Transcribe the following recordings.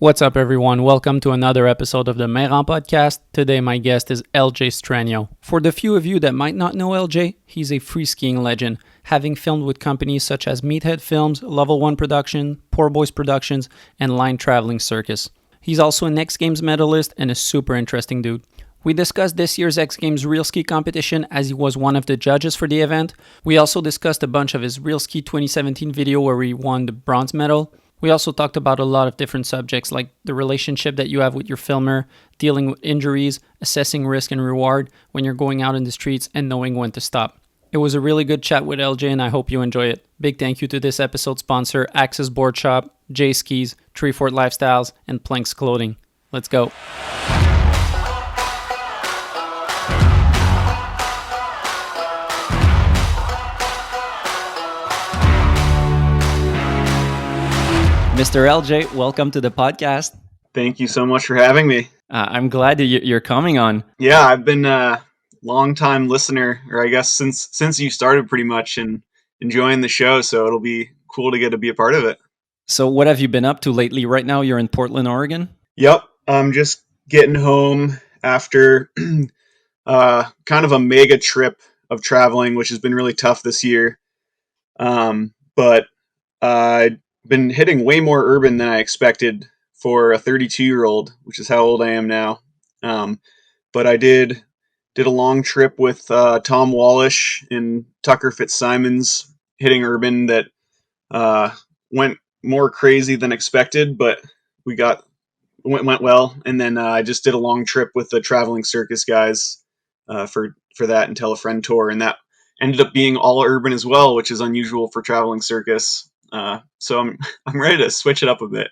What's up, everyone? Welcome to another episode of the Mayrand podcast. Today, my guest is LJ Strenio. For the few of you that might not know LJ, he's a free skiing legend, having filmed with companies such as Meathead Films, Level 1 Production, Poor Boys Productions, and Line Traveling Circus. He's also an X Games medalist and a super interesting dude. We discussed this year's X Games Real Ski competition as he was one of the judges for the event. We also discussed a bunch of his Real Ski 2017 video where he won the bronze medal. We also talked about a lot of different subjects like the relationship that you have with your filmer, dealing with injuries, assessing risk and reward when you're going out in the streets, and knowing when to stop. It was a really good chat with LJ and I hope you enjoy it. Big thank you to this episode sponsor, Access Boardshop, J Skis, Treefort Lifestyles, and Planks Clothing. Let's go. Mr. LJ, welcome to the podcast. Thank you so much for having me. I'm glad that you're coming on. Yeah, I've been a long-time listener, or I guess since you started pretty much, and enjoying the show, so it'll be cool to get to be a part of it. So what have you been up to lately? Right now you're in Portland, Oregon? Yep, I'm just getting home after kind of a mega trip of traveling, which has been really tough this year. But I've been hitting way more urban than I expected for a 32-year-old, which is how old I am now. But I did a long trip with Tom Wallish and Tucker Fitzsimons, hitting urban that went more crazy than expected, but went well. And then I just did a long trip with the Traveling Circus guys for that Until a Friend tour, and that ended up being all urban as well, which is unusual for Traveling Circus. So I'm ready to switch it up a bit.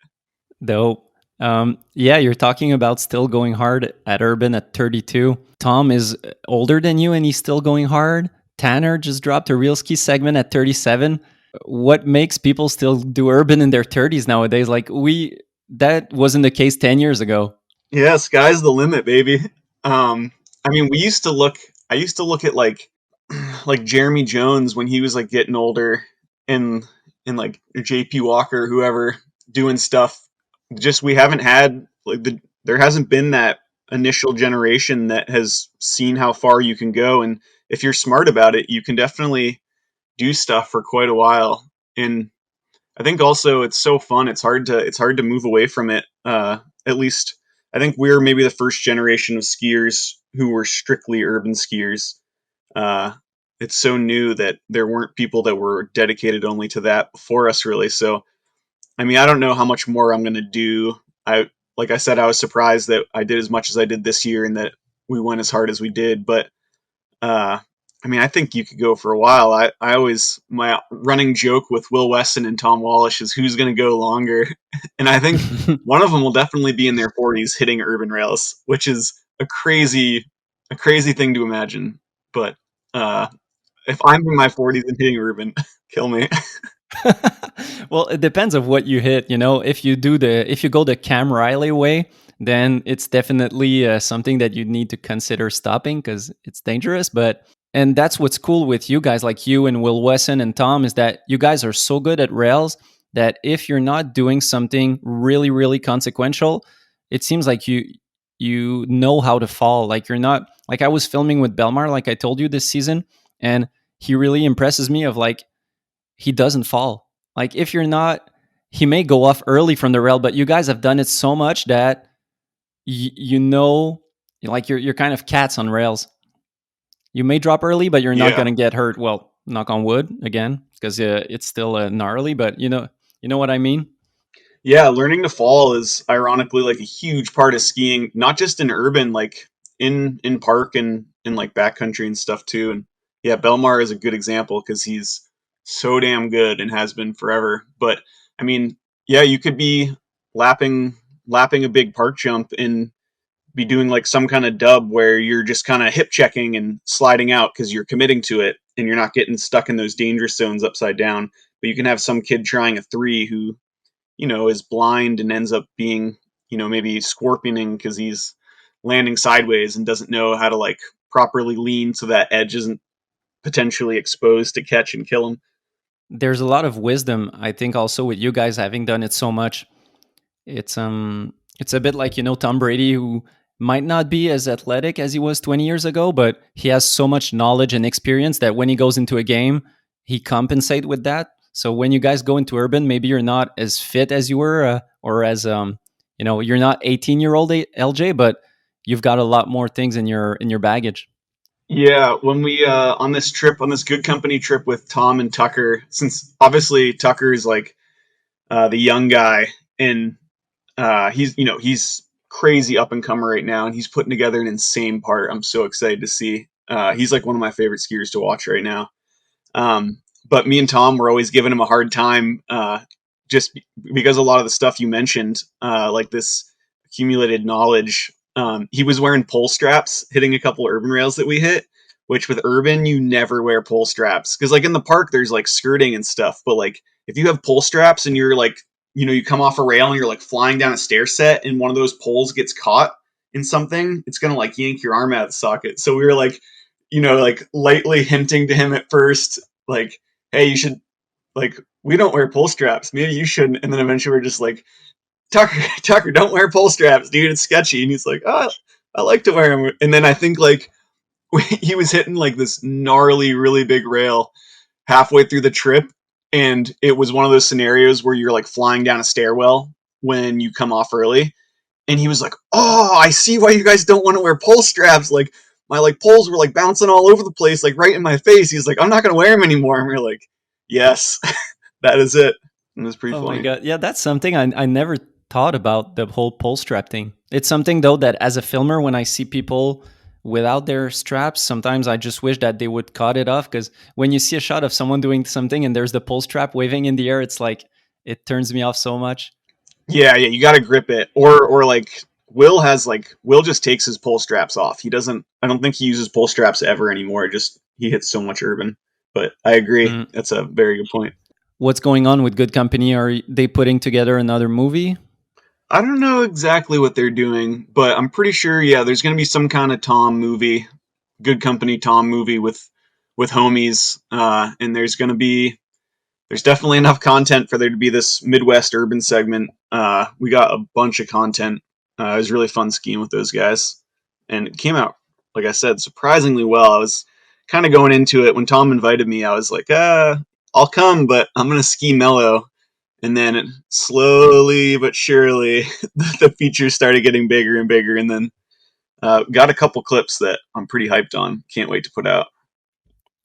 Dope. Yeah, you're talking about still going hard at urban at 32. Tom is older than you and he's still going hard. Tanner just dropped a real ski segment at 37. What makes people still do urban in their 30s nowadays? Like that wasn't the case 10 years ago. Yeah, sky's the limit, baby. I mean, I used to look at like Jeremy Jones when he was like getting older, and like JP Walker, whoever, doing stuff. Just we haven't had there hasn't been that initial generation that has seen how far you can go, and if you're smart about it, you can definitely do stuff for quite a while. And I think also it's so fun. It's hard to move away from it. At least I think we're maybe the first generation of skiers who were strictly urban skiers. It's so new that there weren't people that were dedicated only to that before us, really. So, I mean, I don't know how much more I'm going to do. Like I said, I was surprised that I did as much as I did this year and that we went as hard as we did. But, I mean, I think you could go for a while. My running joke with Will Wesson and Tom Wallish is who's going to go longer. And I think one of them will definitely be in their 40s hitting urban rails, which is a crazy thing to imagine. But, if I'm in my 40s and hitting urban, kill me. Well, it depends of what you hit. If you go the Cam Riley way, then it's definitely something that you need to consider stopping because it's dangerous. And that's what's cool with you guys, like you and Will Wesson and Tom, is that you guys are so good at rails that if you're not doing something really, really consequential, it seems like you know how to fall. Like you're not, like I was filming with Belmar, like I told you this season, and he really impresses me of like, he doesn't fall. Like if you're not, he may go off early from the rail, but you guys have done it so much that like you're kind of cats on rails. You may drop early, but you're not going to get hurt. Well, knock on wood again, because it's still gnarly, but you know what I mean? Yeah, learning to fall is ironically like a huge part of skiing, not just in urban, like in park and in like backcountry and stuff too. And yeah, Belmar is a good example because he's so damn good and has been forever. But I mean, yeah, you could be lapping a big park jump and be doing like some kind of dub where you're just kind of hip checking and sliding out because you're committing to it and you're not getting stuck in those dangerous zones upside down. But you can have some kid trying a 3 who, is blind and ends up being, maybe scorpioning because he's landing sideways and doesn't know how to like properly lean so that edge isn't potentially exposed to catch and kill him. There's a lot of wisdom, I think, also with you guys having done it so much. It's a bit like, Tom Brady, who might not be as athletic as he was 20 years ago, but he has so much knowledge and experience that when he goes into a game, he compensate with that. So when you guys go into urban, maybe you're not as fit as you were, or as you're not 18-year-old LJ, but you've got a lot more things in your baggage. Yeah, when we on this trip, on this good company trip with Tom and Tucker, since obviously Tucker is like the young guy, and he's crazy up and comer right now, and he's putting together an insane part. I'm so excited to see. He's like one of my favorite skiers to watch right now. But me and Tom were always giving him a hard time, just because a lot of the stuff you mentioned, like this accumulated knowledge. He was wearing pole straps, hitting a couple urban rails that we hit. Which with urban, you never wear pole straps because, like in the park, there's like skirting and stuff. But like if you have pole straps and you're like, you come off a rail and you're like flying down a stair set, and one of those poles gets caught in something, it's gonna like yank your arm out of the socket. So we were like, like lightly hinting to him at first, like, hey, you should, like, we don't wear pull straps. Maybe you shouldn't. And then eventually we're just like, Tucker, don't wear pull straps, dude. It's sketchy. And he's like, oh, I like to wear them. And then I think like he was hitting like this gnarly, really big rail halfway through the trip. And it was one of those scenarios where you're like flying down a stairwell when you come off early. And he was like, oh, I see why you guys don't want to wear pole straps. Like, my like poles were like bouncing all over the place, like right in my face. He's like, I'm not gonna wear them anymore. And we're like, yes, that is it. And it was pretty Oh my funny. god, yeah, that's something I never thought about, the whole pole strap thing. It's something though that as a filmer, when I see people without their straps, sometimes I just wish that they would cut it off, because when you see a shot of someone doing something and there's the pole strap waving in the air, it's like it turns me off so much. Yeah, you got to grip it, or like Will just takes his pole straps off. He doesn't. I don't think he uses pole straps ever anymore. Just he hits so much urban. But I agree. Mm. That's a very good point. What's going on with Good Company? Are they putting together another movie? I don't know exactly what they're doing, but I'm pretty sure. Yeah, there's going to be some kind of Tom movie, Good Company Tom movie with homies, and there's definitely enough content for there to be this Midwest urban segment. We got a bunch of content. It was really fun skiing with those guys, and it came out, like I said, surprisingly well. I was kind of going into it when Tom invited me. I was like, I'll come, but I'm gonna ski mellow. And then slowly but surely, the features started getting bigger and bigger, and then got a couple clips that I'm pretty hyped on. Can't wait to put out.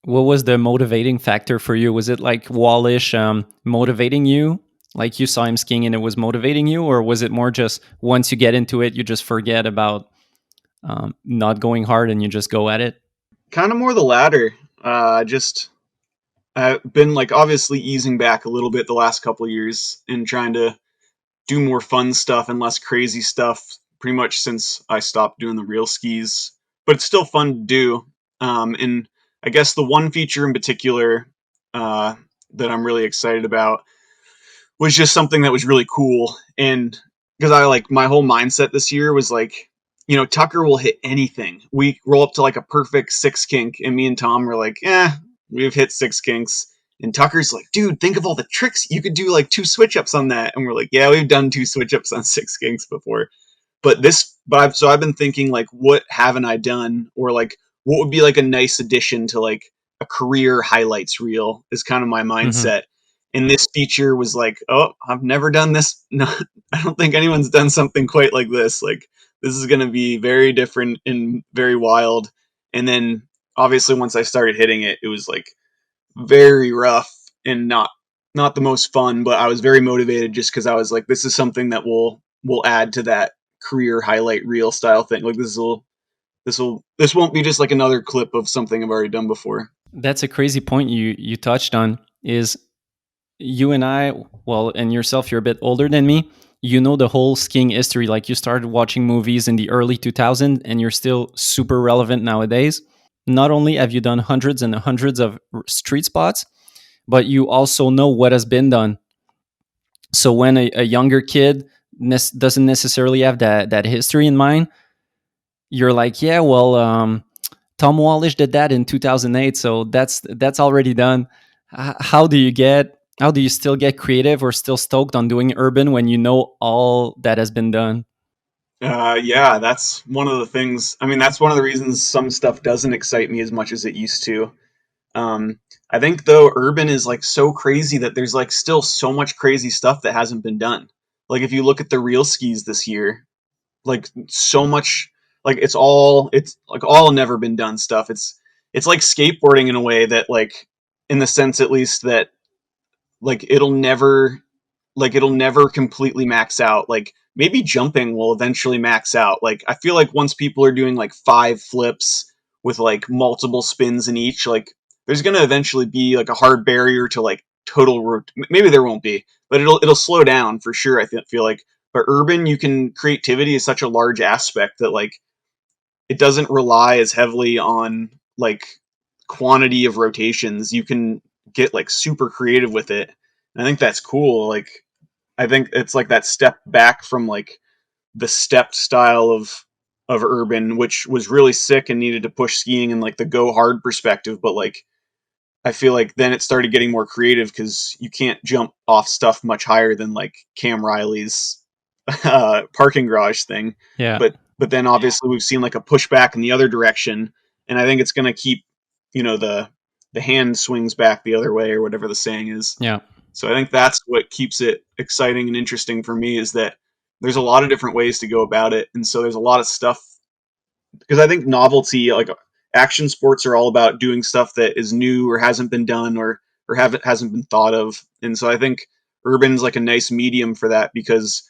What was the motivating factor for you? Was it like Wallish motivating you? Like you saw him skiing and it was motivating you? Or was it more just once you get into it, you just forget about not going hard and you just go at it? Kind of more the latter. Just I've been like obviously easing back a little bit the last couple of years and trying to do more fun stuff and less crazy stuff pretty much since I stopped doing the real skis. But it's still fun to do. And I guess the one feature in particular that I'm really excited about was just something that was really cool. And because I like my whole mindset this year was like, Tucker will hit anything. We roll up to like a perfect six kink, and me and Tom were like, we've hit six kinks. And Tucker's like, dude, think of all the tricks. You could do like two switch ups on that. And we're like, yeah, we've done two switch ups on six kinks before. So I've been thinking like, what haven't I done? Or like, what would be like a nice addition to like a career highlights reel is kind of my Mm-hmm. mindset. And this feature was like, oh, I've never done this. No, I don't think anyone's done something quite like this. Like, this is going to be very different and very wild. And then obviously once I started hitting it, it was like very rough and not the most fun, but I was very motivated just because I was like, this is something that will add to that career highlight reel style thing. Like this won't be just like another clip of something I've already done before. That's a crazy point you touched on. Is you and I, well, and yourself, you're a bit older than me. You know the whole skiing history. Like you started watching movies in the early 2000s, and you're still super relevant nowadays. Not only have you done hundreds and hundreds of street spots, but you also know what has been done. So when a younger kid doesn't necessarily have that history in mind, you're like, yeah, well, Tom Wallish did that in 2008, so that's already done. How do you get How do you still get creative or still stoked on doing urban when you know all that has been done? Yeah, that's one of the things. I mean, that's one of the reasons some stuff doesn't excite me as much as it used to. Um, I think though urban is like so crazy that there's like still so much crazy stuff that hasn't been done. Like if you look at the real skis this year, like so much, like it's like all never been done stuff. It's like skateboarding in a way that like in the sense at least that like it'll never completely max out. Like maybe jumping will eventually max out. Like I feel like once people are doing like 5 flips with like multiple spins in each, like there's gonna eventually be like a hard barrier to like maybe there won't be, but it'll slow down for sure. Feel like, but urban, you can creativity is such a large aspect that like it doesn't rely as heavily on like quantity of rotations. You can get like super creative with it. And I think that's cool. Like I think it's like that step back from like the stepped style of urban, which was really sick and needed to push skiing in like the go hard perspective. But like I feel like then it started getting more creative because you can't jump off stuff much higher than like Cam Riley's parking garage thing. Yeah. But then obviously we've seen like a pushback in the other direction, and I think it's going to keep the hand swings back the other way or whatever the saying is. Yeah. So I think that's what keeps it exciting and interesting for me is that there's a lot of different ways to go about it, and so there's a lot of stuff because I think novelty, like action sports, are all about doing stuff that is new or hasn't been done or hasn't been thought of, and so I think urban's like a nice medium for that because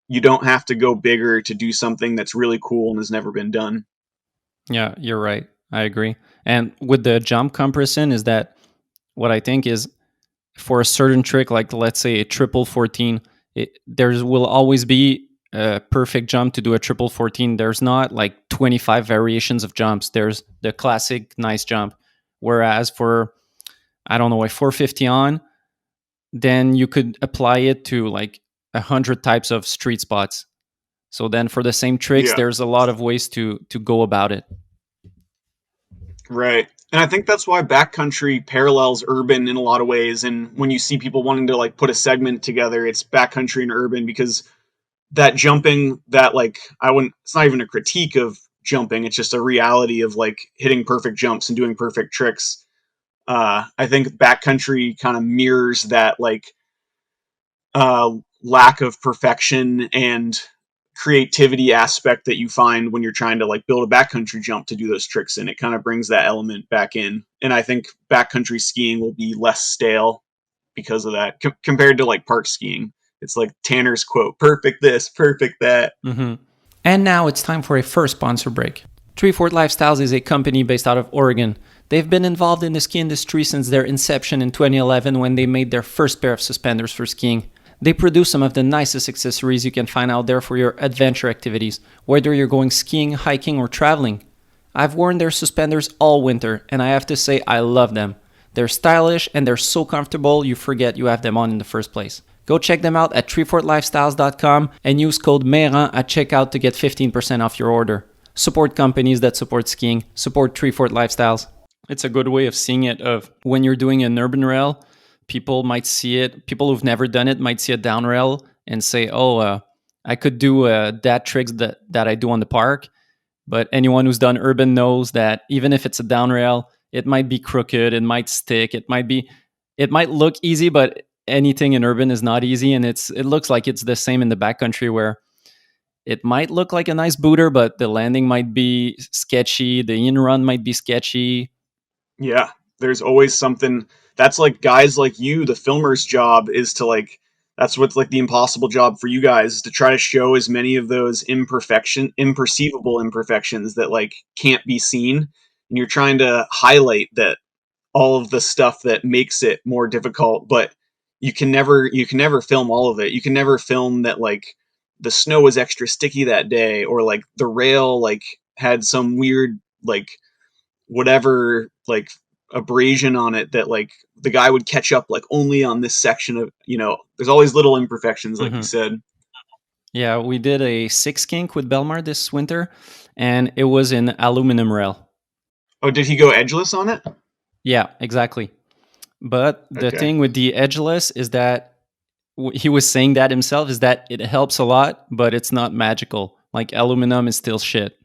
you don't have to go bigger to do something that's really cool and has never been done. Yeah, you're right. I agree. And with the jump comparison, is that what I think is for a certain trick, like let's say a triple 14, there will always be a perfect jump to do a triple 14. There's not like 25 variations of jumps. There's the classic nice jump. Whereas for, I don't know, a 450 on, then you could apply it to like 100 types of street spots. So then for the same tricks, Yeah, there's a lot of ways to go about it. right. And I think that's why backcountry parallels urban in a lot of ways. And when you see people wanting to like put a segment together, it's backcountry and urban because that jumping, that like I wouldn't. It's not even a critique of jumping. It's just a reality of like hitting perfect jumps and doing perfect tricks. I think backcountry kind of mirrors that like lack of perfection and creativity aspect that you find when you're trying to like build a backcountry jump to do those tricks, and it kind of brings that element back in. And I think backcountry skiing will be less stale because of that compared to like park skiing. It's like Tanner's quote: "Perfect this, perfect that." Mm-hmm. And now it's time for a first sponsor break. Treefort Lifestyles is a company based out of Oregon. They've been involved in the ski industry since their inception in 2011 when they made their first pair of suspenders for skiing. They produce some of the nicest accessories you can find out there for your adventure activities, whether you're going skiing, hiking, or traveling. I've worn their suspenders all winter, and I have to say I love them. They're stylish and they're so comfortable you forget you have them on in the first place. Go check them out at treefortlifestyles.com and use code Mayrand at checkout to get 15% off your order. Support companies that support skiing. Support Treefort Lifestyles. It's a good way of seeing it of when you're doing an urban rail, people might see it. People who've never done it might see a down rail and say, oh, I could do that tricks that I do on the park. But anyone who's done urban knows that even if it's a down rail, it might be crooked, it might stick, it might look easy, but anything in urban is not easy. And it looks like it's the same in the backcountry where it might look like a nice booter, but the landing might be sketchy, the in run might be sketchy. Yeah, there's always something. That's like guys like you, the filmer's job is to like that's what's like the impossible job for you guys is to try to show as many of those imperceivable imperfections that like can't be seen, and you're trying to highlight that all of the stuff that makes it more difficult, but you can never film all of it. You can never film that like the snow was extra sticky that day or like the rail like had some weird like whatever like abrasion on it that like the guy would catch up like only on this section of there's always little imperfections like you Mhm. said. Yeah, we did a six kink with Belmar this winter, and it was in aluminum rail. Oh, did he go edgeless on it? Yeah, exactly. But the Okay. thing with the edgeless is that he was saying that himself is that it helps a lot, but it's not magical. Like aluminum is still shit.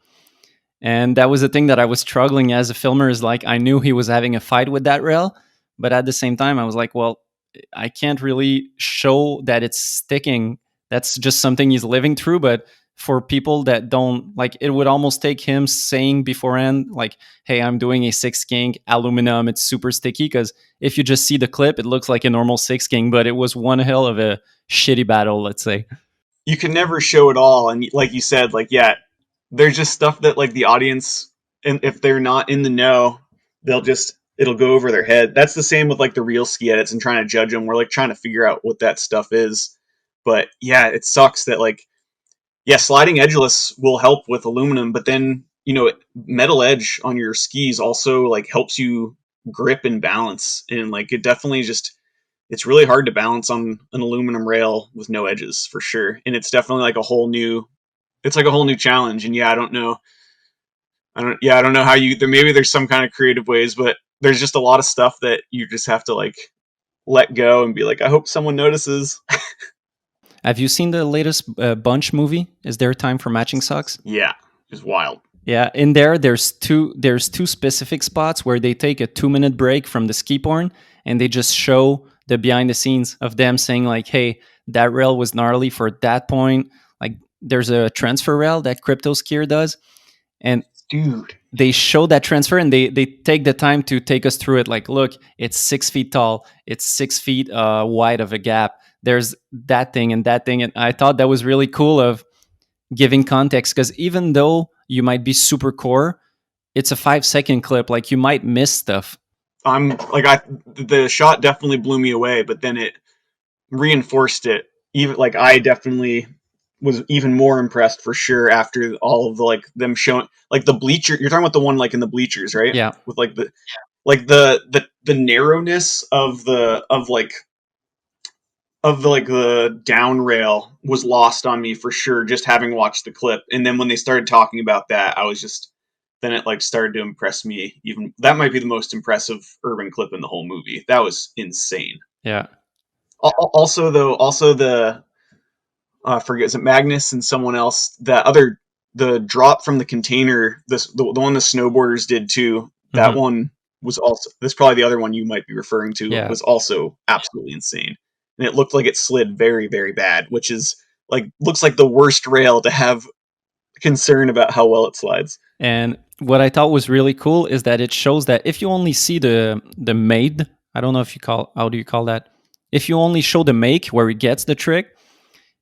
And that was the thing that I was struggling as a filmer is like I knew he was having a fight with that rail, but at the same time I was like, well, I can't really show that it's sticking. That's just something he's living through, but for people that don't like it would almost take him saying beforehand like, hey, I'm doing a six king aluminum, it's super sticky because if you just see the clip it looks like a normal six king, but it was one hell of a shitty battle, let's say. You can never show it all, and like you said, like yeah, there's just stuff that like the audience, and if they're not in the know, it'll go over their head. That's the same with like the real ski edits and trying to judge them. We're like trying to figure out what that stuff is, but yeah, it sucks that like yeah, sliding edgeless will help with aluminum, but then metal edge on your skis also like helps you grip and balance, and like it definitely just it's really hard to balance on an aluminum rail with no edges for sure, and it's definitely like a whole new challenge. And yeah, I don't know how you there maybe there's some kind of creative ways, but there's just a lot of stuff that you just have to like let go and be like, I hope someone notices. Have you seen the latest Bunch movie? Is there time for matching socks? Yeah, it's wild. Yeah, in there, there's two specific spots where they take a 2 minute break from the ski porn and they just show the behind the scenes of them saying like, "Hey, that rail was gnarly for that point." Like, there's a transfer rail that Crypto Skier does, and Dude. they show that transfer and they take the time to take us through it. Like, look, it's 6 feet tall, it's 6 feet wide of a gap. There's that thing and that thing, and I thought that was really cool of giving context because even though you might be super core, it's a 5 second clip. Like you might miss stuff. I'm like I the shot definitely blew me away, but then it reinforced it. Even like I definitely was even more impressed for sure after all of the like them showing like the bleacher. You're talking about the one like in the bleachers, right? Yeah. With like the narrowness of the down rail was lost on me for sure, just having watched the clip. And then when they started talking about that, I was just then it like started to impress me. Even that might be the most impressive urban clip in the whole movie. That was insane. Yeah. Also, though, also the forget is it Magnus and someone else that other the drop from the container the one the snowboarders did too. That Hmm. one was also that's probably the other one you might be referring to Yeah. was also absolutely insane, and it looked like it slid very very bad, which is like looks like the worst rail to have concern about how well it slides. And what I thought was really cool is that it shows that if you only see the made, I don't know if you call how do you call that? If you only show the make where he gets the trick,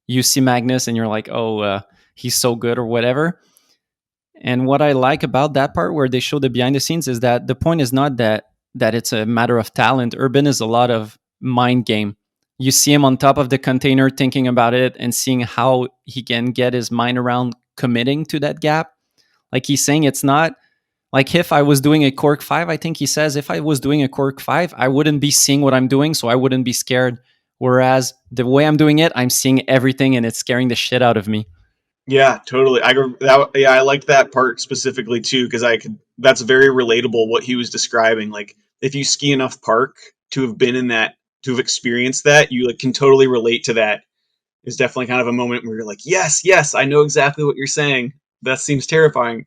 you see Magnus and you're like, oh, he's so good or whatever. And what I like about that part where they show the behind the scenes is that the point is not that it's a matter of talent. Urban is a lot of mind game. You see him on top of the container thinking about it and seeing how he can get his mind around committing to that gap. Like he's saying it's not like if I was doing a cork 5, I think he says if I was doing a cork 5, I wouldn't be seeing what I'm doing, so I wouldn't be scared. Whereas the way I'm doing it, I'm seeing everything and it's scaring the shit out of me. Yeah, totally. Yeah, I liked that part specifically too because I could. That's very relatable what he was describing. Like if you ski enough park to have been in that to have experienced that, you like can totally relate to that. It's definitely kind of a moment where you're like, yes, yes, I know exactly what you're saying. That seems terrifying.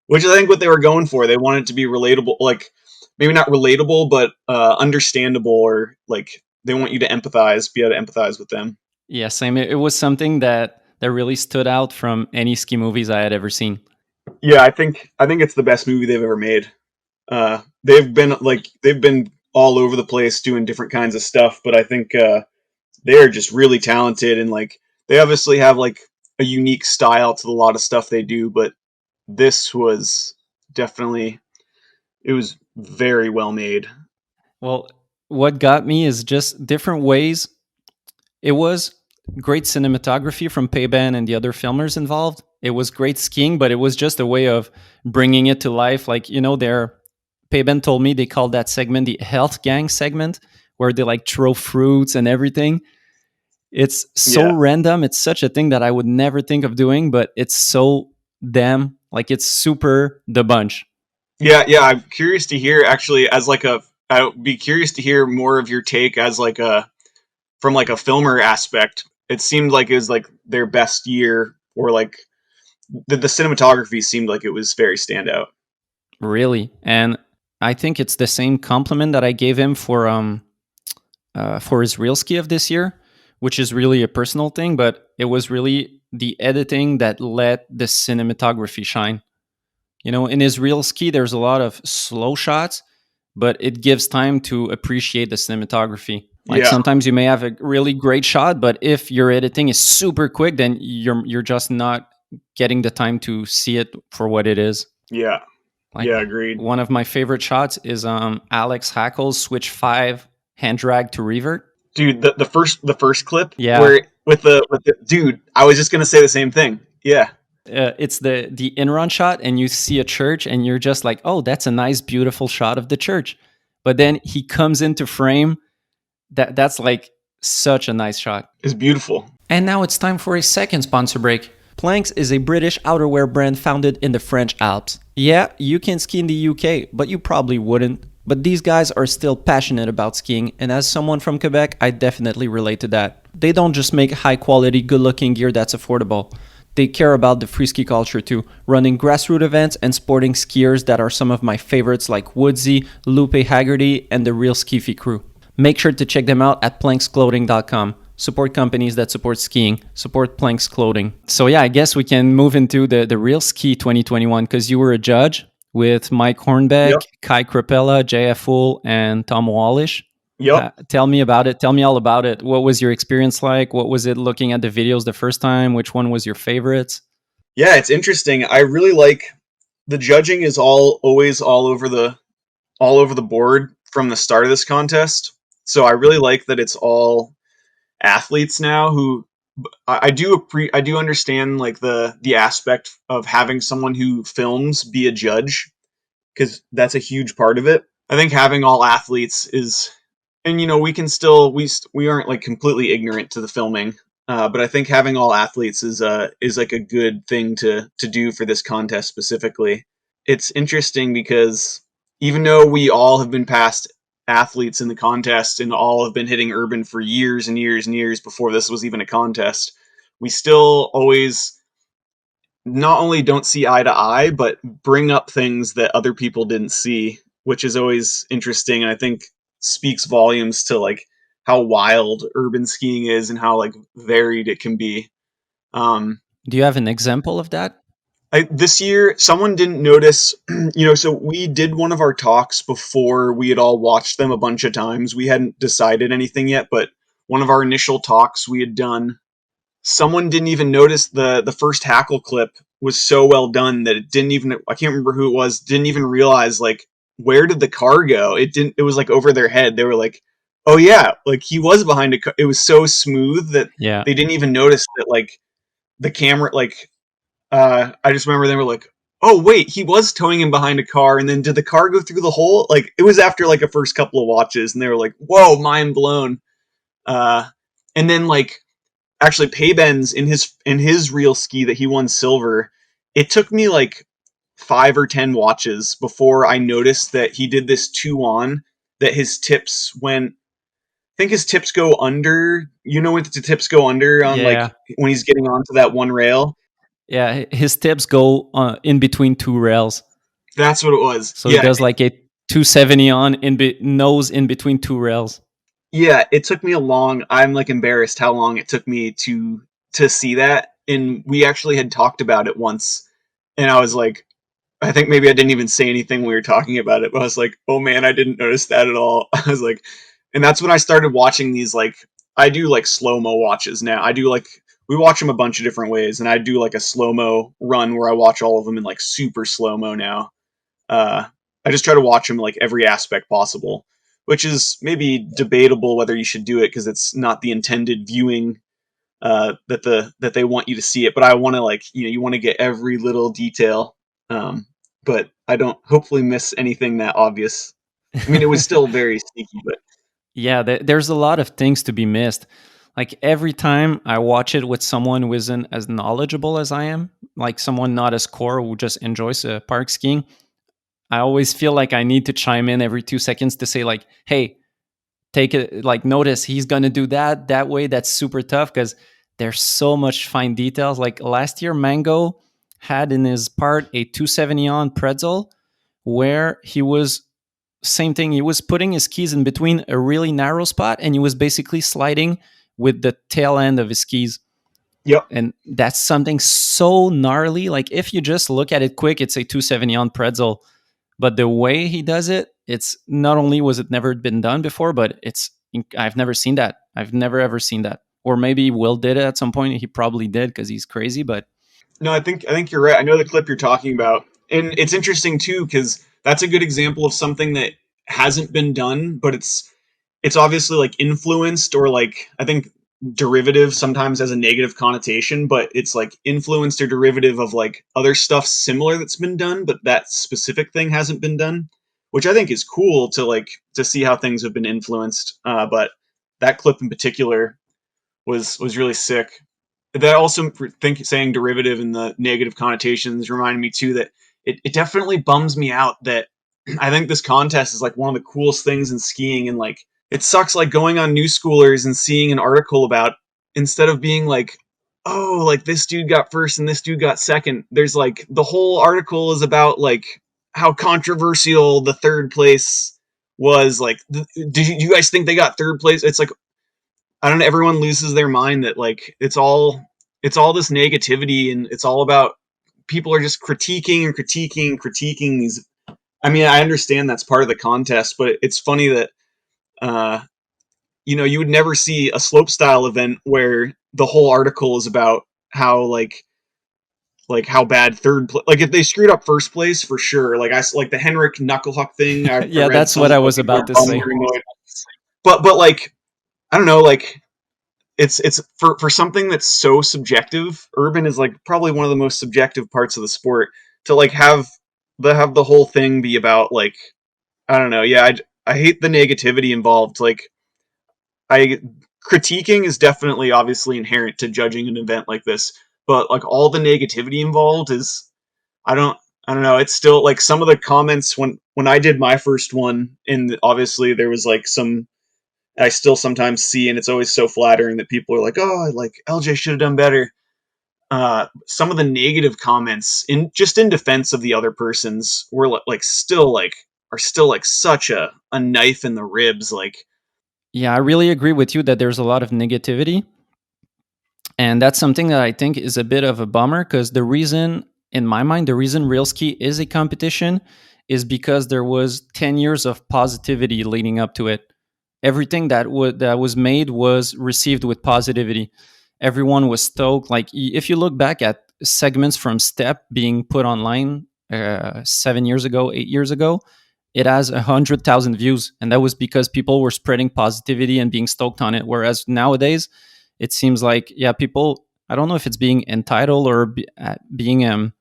Which I think what they were going for. They wanted to be relatable, like maybe not relatable, but understandable, or like they want you to empathize, be able to empathize with them. Yeah, same. It was something that really stood out from any ski movies I had ever seen. Yeah, I think it's the best movie they've ever made. They've been all over the place doing different kinds of stuff, but I think they're just really talented, and like they obviously have like a unique style to a lot of stuff they do, but this was definitely it was very well made. Well, what got me is just different ways. It was great cinematography from Payban and the other filmers involved. It was great skiing, but it was just a way of bringing it to life. Like, their Payban told me they called that segment the health gang segment, where they like throw fruits and everything. It's so Yeah, random. It's such a thing that I would never think of doing, but it's so damn like it's super the bunch. yeah. I'm curious to hear actually as like I would be curious to hear more of your take as like a from like a filmer aspect. It seemed like it was like their best year, or like the cinematography seemed like it was very standout. Really. And I think it's the same compliment that I gave him for his real ski of this year, which is really a personal thing, but it was really the editing that let the cinematography shine. You know, in his real ski, there's a lot of slow shots, but it gives time to appreciate the cinematography. Like Yeah, sometimes you may have a really great shot, but if your editing is super quick, then you're just not getting the time to see it for what it is. yeah, Like yeah. Agreed. one of my favorite shots is Alex Hackle's switch 5 hand drag to revert. Dude, the first clip Yeah, where with the dude, I was just gonna say the same thing. Yeah, it's the in run shot, and you see a church, and you're just like, oh, that's a nice, beautiful shot of the church. But then he comes into frame. That's like such a nice shot. it's beautiful. And now it's time for a second sponsor break. Planks is a British outerwear brand founded in the French Alps. Yeah, you can ski in the UK, but you probably wouldn't. But these guys are still passionate about skiing, and as someone from Quebec, I definitely relate to that. They don't just make high quality, good looking gear that's affordable. They care about the freeski culture too, running grassroots events and sporting skiers that are some of my favorites like Woodsy, Lupe Haggerty, and the Real Skiffy crew. Make sure to check them out at planksclothing.com. Support companies that support skiing. Support Planks Clothing. So yeah, I guess we can move into the Real Ski 2021 because you were a judge with Mike Hornbeck, Yep, Kai Krapella, JF Fool, and Tom Wallish. yep. Tell me about it. Tell me all about it. What was your experience like? What was it looking at the videos the first time? Which one was your favorites? Yeah, it's interesting. I really like the judging is always all over the board from the start of this contest. So I really like that it's all athletes now who I do understand like the aspect of having someone who films be a judge, because that's a huge part of it. I think having all athletes is, and you know, we can still we aren't like completely ignorant to the filming, but I think having all athletes is like a good thing to do for this contest specifically. It's interesting because even though we all have been past athletes in the contest and all have been hitting urban for years and years and years before this was even a contest, we still always not only don't see eye to eye, but bring up things that other people didn't see, which is always interesting. And I think speaks volumes to like how wild urban skiing is and how like varied it can be. Um, Do you have an example of that? this year, someone didn't notice, you know, so we did one of our talks before we had all watched them a bunch of times. We hadn't decided anything yet, but one of our initial talks we had done, someone didn't even notice the first hackle clip was so well done that it didn't even, I can't remember who it was, didn't even realize like where did the car go. It was like over their head. They were like, oh yeah, like he was behind a car. It was so smooth that Yeah. they didn't even notice that like the camera, like I just remember they were like, oh wait, he was towing him behind a car, and then did the car go through the hole? Like it was after like a first couple of watches, and they were like, whoa, mind blown. uh and then like actually Paybens in his real ski that he won silver, it took me like 5 or 10 watches before I noticed that he did this 2 on, that his tips went, I think his tips go under, you know, when the tips go under on like Yeah. when he's getting onto that one rail. Yeah. His tips go in between two rails. That's what it was. So he does like a 270 on nose in between two rails. Yeah, it took me a long, I'm like embarrassed how long it took me to see that. And we actually had talked about it once, and I was like, I think maybe I didn't even say anything when we were talking about it, but I was like, oh man, I didn't notice that at all. I was like, and that's when I started watching these, like, I do like slow mo watches now. I do like, we watch them a bunch of different ways, and I do like a slow mo run where I watch all of them in like super slow mo now. Uh, I just try to watch them like every aspect possible, which is maybe debatable whether you should do it because it's not the intended viewing that they want you to see it. But I want to, like, you know, you want to get every little detail, but I don't hopefully miss anything that obvious. I mean, it was still very sneaky, but Yeah, there's a lot of things to be missed. Like every time I watch it with someone who isn't as knowledgeable as I am, like someone not as core who just enjoys park skiing, I always feel like I need to chime in every 2 seconds to say like, hey, take it, like notice he's gonna do that way. That's super tough because there's so much fine details. Like last year, Mango had in his part a 270 on pretzel where he was same thing. He was putting his skis in between a really narrow spot and he was basically sliding with the tail end of his skis. Yep. And that's something so gnarly. Like if you just look at it quick, it's a 270 on pretzel. But the way he does it, it's not only was it never been done before, but I've never seen that. I've never ever seen that. Or maybe Will did it at some point. He probably did because he's crazy. But No, I think you're right. I know the clip you're talking about, and it's interesting too because that's a good example of something that hasn't been done, but it's obviously like influenced, or like I think derivative sometimes has a negative connotation, but it's like influenced or derivative of like other stuff similar that's been done, but that specific thing hasn't been done, which I think is cool to like to see how things have been influenced. But that clip in particular was really sick. That also think saying derivative and the negative connotations reminded me too that it definitely bums me out that I think this contest is like one of the coolest things in skiing, and like it sucks like going on New Schoolers and seeing an article about, instead of being like, oh, like this dude got first and this dude got second, there's like the whole article is about like how controversial the third place was. Like, do you guys think they got third place? It's like, I don't know, everyone loses their mind that like it's all this negativity, and it's all about people are just critiquing and critiquing and critiquing these. I mean, I understand that's part of the contest, but it's funny that uh you would never see a slopestyle event where the whole article is about how like how bad like if they screwed up first place for sure. Like like the Henrik Knucklehuck thing, I yeah, read that's what some I like was people about are to bummed say. or annoyed. But like I don't know, like it's for something that's so subjective. Urban is like probably one of the most subjective parts of the sport, to like have the whole thing be about like, I don't know. Yeah, I hate the negativity involved. Like I critiquing is definitely obviously inherent to judging an event like this, but like all the negativity involved is, I don't I don't know. It's still like some of the comments when I did my first one, and obviously there was like some I still sometimes see, and it's always so flattering that people are like, "Oh, like LJ should have done better." Some of the negative comments in defense of the other persons were like still like are still like such a knife in the ribs. Like, Yeah, I really agree with you that there's a lot of negativity. And that's something that I think is a bit of a bummer because the reason, in my mind, the reason Real Ski is a competition is because there was 10 years of positivity leading up to it. Everything that was made was received with positivity. Everyone was stoked. Like if you look back at segments from Step being put online 7 years ago, 8 years ago, it has 100,000 views, and that was because people were spreading positivity and being stoked on it. Whereas nowadays, it seems like, yeah, people, I don't know if it's being entitled or being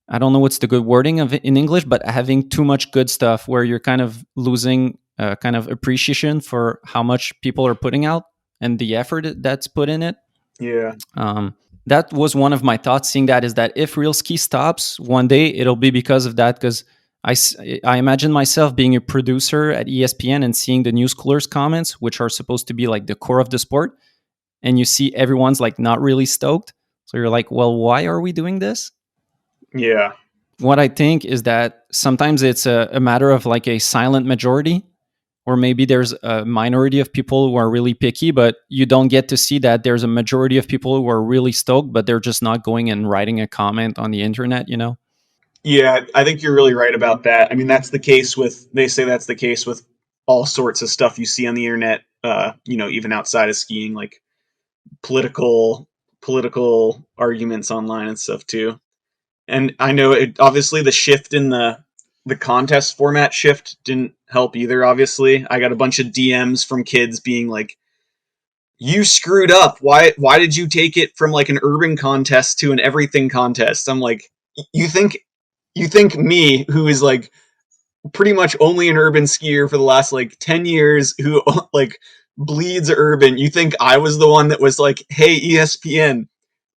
I don't know what's the good wording of it in English, but having too much good stuff where you're kind of losing kind of appreciation for how much people are putting out and the effort that's put in it. yeah, um, that was one of my thoughts seeing that, is that if Real Ski stops one day, it'll be because of that. Because I imagine myself being a producer at ESPN and seeing the news coolers comments, which are supposed to be like the core of the sport, and you see everyone's like not really stoked. So you're like, well, why are we doing this? yeah, What I think is that sometimes it's a matter of like a silent majority, or maybe there's a minority of people who are really picky, but you don't get to see that there's a majority of people who are really stoked, but they're just not going and writing a comment on the internet, you know? yeah. I think you're really right about that. I mean, that's the case with, they say that's the case with all sorts of stuff you see on the internet. Even outside of skiing, like political political arguments online and stuff too. And I know it, obviously the shift in the contest format shift didn't help either. Obviously, I got a bunch of DMs from kids being like, "You screwed up. Why did you take it from like an urban contest to an everything contest?" I'm like, "You think me, who is like pretty much only an urban skier for the last like 10 years, who like bleeds urban, you think I was the one that was like, 'Hey, ESPN,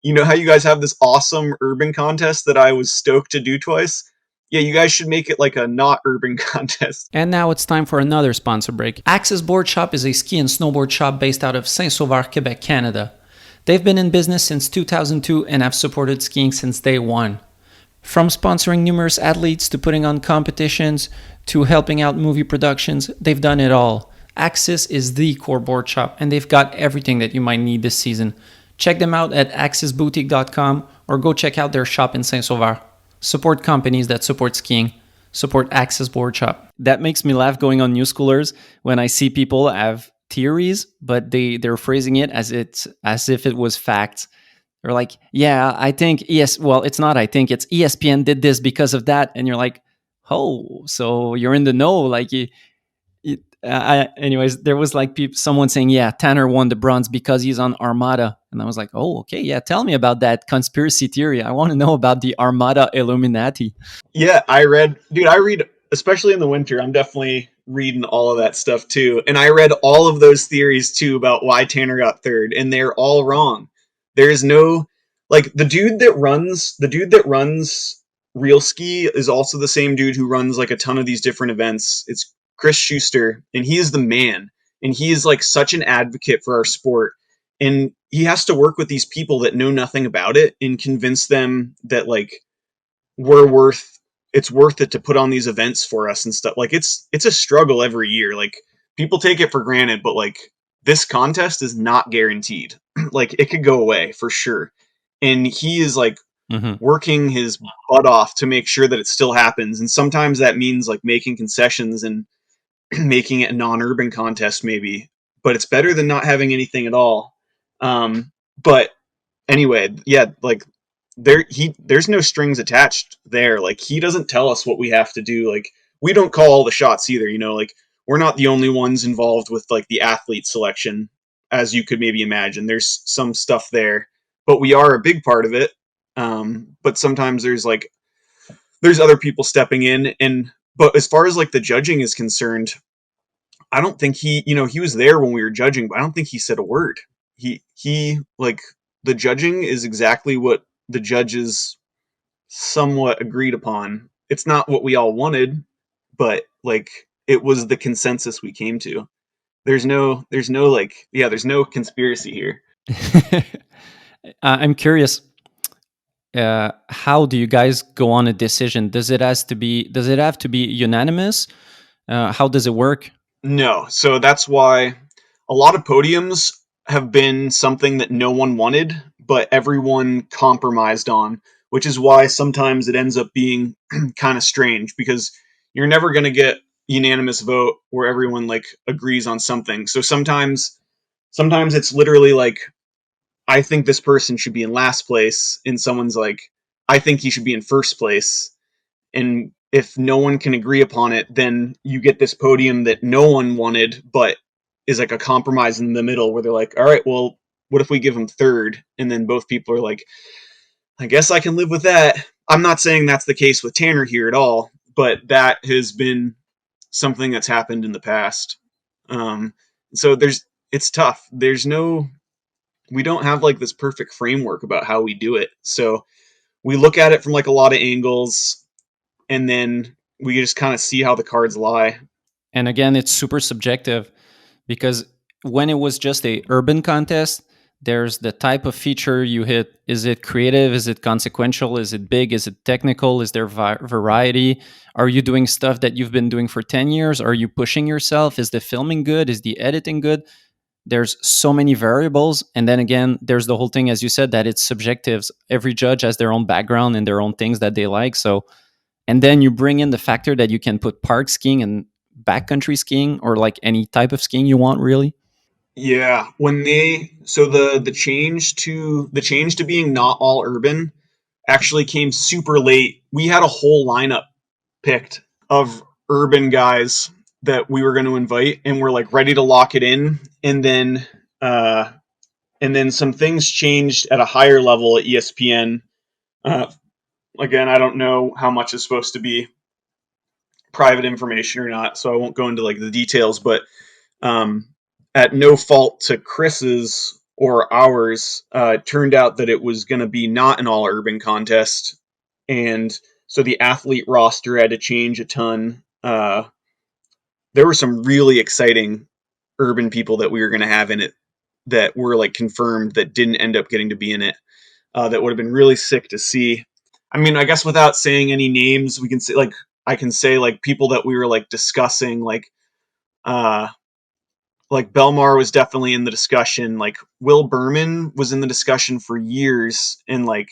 you know how you guys have this awesome urban contest that I was stoked to do twice?' Yeah, you guys should make it like a not urban contest. And now it's time for another sponsor break. Axis Boardshop is a ski and snowboard shop based out of Saint-Sauveur, Quebec, Canada. They've been in business since 2002 and have supported skiing since day one. From sponsoring numerous athletes to putting on competitions to helping out movie productions, they've done it all. Axis is the core board shop and they've got everything that you might need this season. Check them out at axisboutique.com or go check out their shop in Saint-Sauveur. Support companies that support skiing. Support Axis Board Shop. That makes me laugh going on New Schoolers when I see people have theories, but they're phrasing it as if it was facts. They're like, yeah, I think well, it's not I think, it's ESPN did this because of that. And you're like, oh, so you're in the know. Like, anyways, there was like someone saying, yeah, Tanner won the bronze because he's on Armada. And I was like, oh, okay, yeah, tell me about that conspiracy theory. I want to know about the Armada Illuminati. Yeah, dude, I read, especially in the winter, I'm definitely reading all of that stuff too. And I read all of those theories too about why Tanner got third, and they're all wrong. There's no, like, the dude that runs Real Ski is also the same dude who runs like a ton of these different events. It's Chris Schuster, and he is the man. And he is like such an advocate for our sport. And he has to work with these people that know nothing about it and convince them that like we're worth it's worth it to put on these events for us and stuff. Like it's a struggle every year. Like people take it for granted, but like this contest is not guaranteed. Like it could go away for sure. And he is like working his butt off to make sure that it still happens. And sometimes that means like making concessions and making it a non-urban contest maybe, but it's better than not having anything at all. But anyway, yeah, like there's no strings attached there. Like he doesn't tell us what we have to do. Like we don't call all the shots either, like we're not the only ones involved with like the athlete selection, as you could maybe imagine. There's some stuff there, but we are a big part of it. But sometimes there's other people stepping in. And but as far as like the judging is concerned, I don't think he was there when we were judging, but I don't think he said a word. He like the judging is exactly what the judges somewhat agreed upon. It's not what we all wanted, but like it was the consensus we came to. There's no conspiracy here. I'm curious. How do you guys go on a decision? Does it have to be unanimous? How does it work? No, so that's why a lot of podiums have been something that no one wanted, but everyone compromised on, which is why sometimes it ends up being kind of strange because you're never going to get unanimous vote where everyone like agrees on something. So sometimes it's literally like I think this person should be in last place and someone's like I think he should be in first place, and if no one can agree upon it, then you get this podium that no one wanted, but is like a compromise in the middle where they're like, all right, well, what if we give him third? And then both people are like, I guess I can live with that. I'm not saying that's the case with Tanner here at all, but that has been something that's happened in the past. So it's tough. We don't have like this perfect framework about how we do it. So we look at it from like a lot of angles, and then we just kind of see how the cards lie. And again, it's super subjective because when it was just a urban contest, there's the type of feature you hit. Is it creative? Is it consequential? Is it big? Is it technical? Is there variety? Are you doing stuff that you've been doing for 10 years? Are you pushing yourself? Is the filming good? Is the editing good? There's so many variables. And then again, there's the whole thing, as you said, that it's subjective. Every judge has their own background and their own things that they like. So, and then you bring in the factor that you can put park skiing and backcountry skiing or like any type of skiing you want, really. Yeah, the change to being not all urban actually came super late. We had a whole lineup picked of urban guys that we were going to invite, and we're like ready to lock it in. And then some things changed at a higher level at ESPN. Again, I don't know how much is supposed to be private information or not, so I won't go into like the details. But um, at no fault to Chris's or ours, it turned out that it was going to be not an all urban contest, and So the athlete roster had to change a ton. There were some really exciting urban people that we were going to have in it that were like confirmed that didn't end up getting to be in it. That would have been really sick to see. I mean, I guess without saying any names, we can say like I can say like people that we were like discussing, uh like Belmar was definitely in the discussion. Like Will Berman was in the discussion for years, and like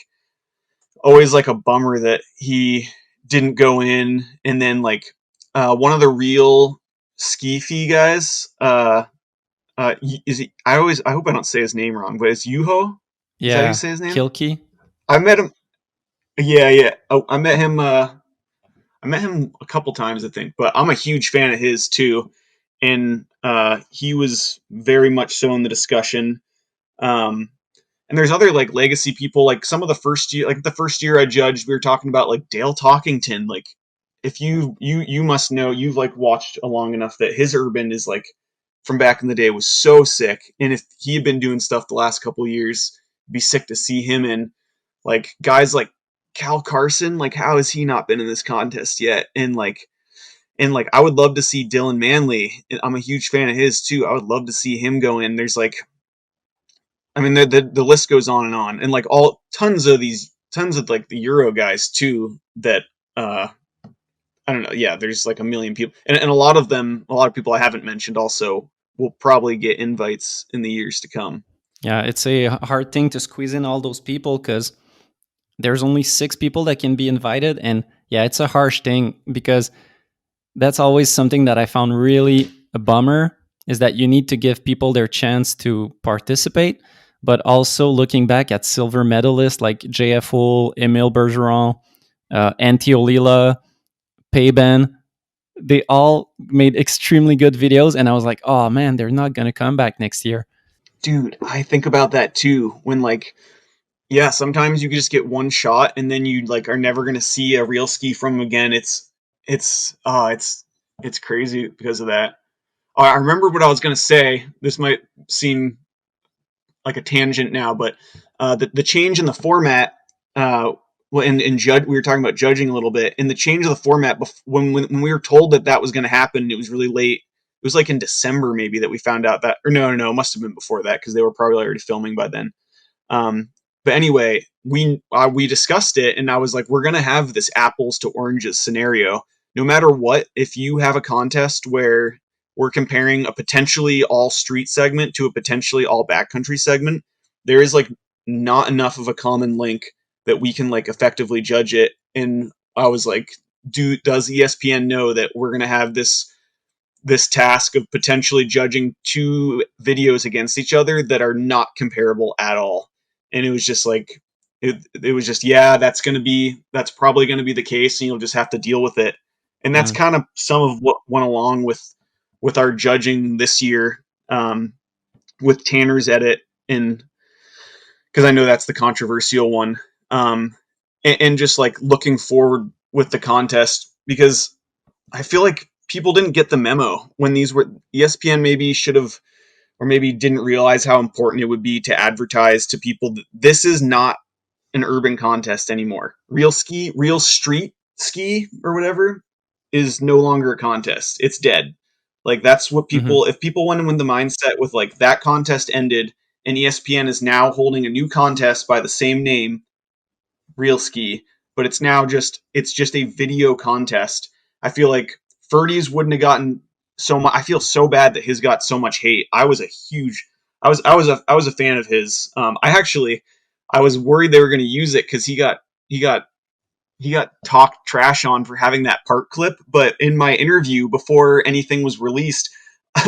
always like a bummer that he didn't go in. And then like one of the real ski fee guys, is he? I hope I don't say his name wrong, but it's Yuho. Is that how you Yeah, say his name? Kilkey. I met him. Yeah, yeah. Oh, I met him. I met him a couple times, I think, but I'm a huge fan of his too, and he was very much so in the discussion. Um, and there's other like legacy people, like some of the first year, like the first year I judged, we were talking about like Dale Talkington. Like, if you must know, you've like watched long enough that his urban is like from back in the day was so sick, and if he had been doing stuff the last couple of years, it'd be sick to see him in. Like guys like Cal Carson, like how has he not been in this contest yet? And I would love to see Dylan Manley. I'm a huge fan of his too. I would love to see him go in. There's like, I mean, the list goes on, and like all tons of like the Euro guys too. That I don't know. Yeah, there's like a million people, and a lot of them, a lot of people I haven't mentioned also will probably get invites in the years to come. Yeah, it's a hard thing to squeeze in all those people because there's only 6 people that can be invited. And yeah, it's a harsh thing because that's always something that I found really a bummer is that you need to give people their chance to participate. But also looking back at silver medalists like JFO, Emile Bergeron, Antti Olila, Payben, they all made extremely good videos. And I was like, oh man, they're not going to come back next year. Dude, I think about that too. When like, yeah, sometimes you just get one shot, and then you like are never gonna see a real ski from him again. It's it's crazy because of that. I remember what I was gonna say. This might seem like a tangent now, but the change in the format. Well, in judge, we were talking about judging a little bit, and the change of the format when we were told that that was going to happen, it was really late. It was like in December maybe that we found out that, or no, it must have been before that because they were probably already filming by then. But anyway, we discussed it, and I was like, we're gonna have this apples to oranges scenario. No matter what, if you have a contest where we're comparing a potentially all street segment to a potentially all backcountry segment, there is like not enough of a common link that we can like effectively judge it. And I was like, does ESPN know that we're gonna have this task of potentially judging two videos against each other that are not comparable at all? And it was just like it was just, yeah, that's probably going to be the case, and you'll just have to deal with it. And that's Yeah. kind of some of what went along with our judging this year, with Tanner's edit, and because I know that's the controversial one, and just like looking forward with the contest, because I feel like people didn't get the memo when these were ESPN maybe should have, or maybe didn't realize how important it would be to advertise to people that this is not an urban contest anymore. Real street ski or whatever is no longer a contest. It's dead. Like that's what Hmm. people, if people went in with the mindset with like that contest ended and ESPN is now holding a new contest by the same name, real ski, but it's just a video contest. I feel like Ferdy's wouldn't have gotten so much. I feel so bad that his got so much hate. I was a fan of his. I was worried they were going to use it because he got he got talked trash on for having that part clip. But in my interview before anything was released,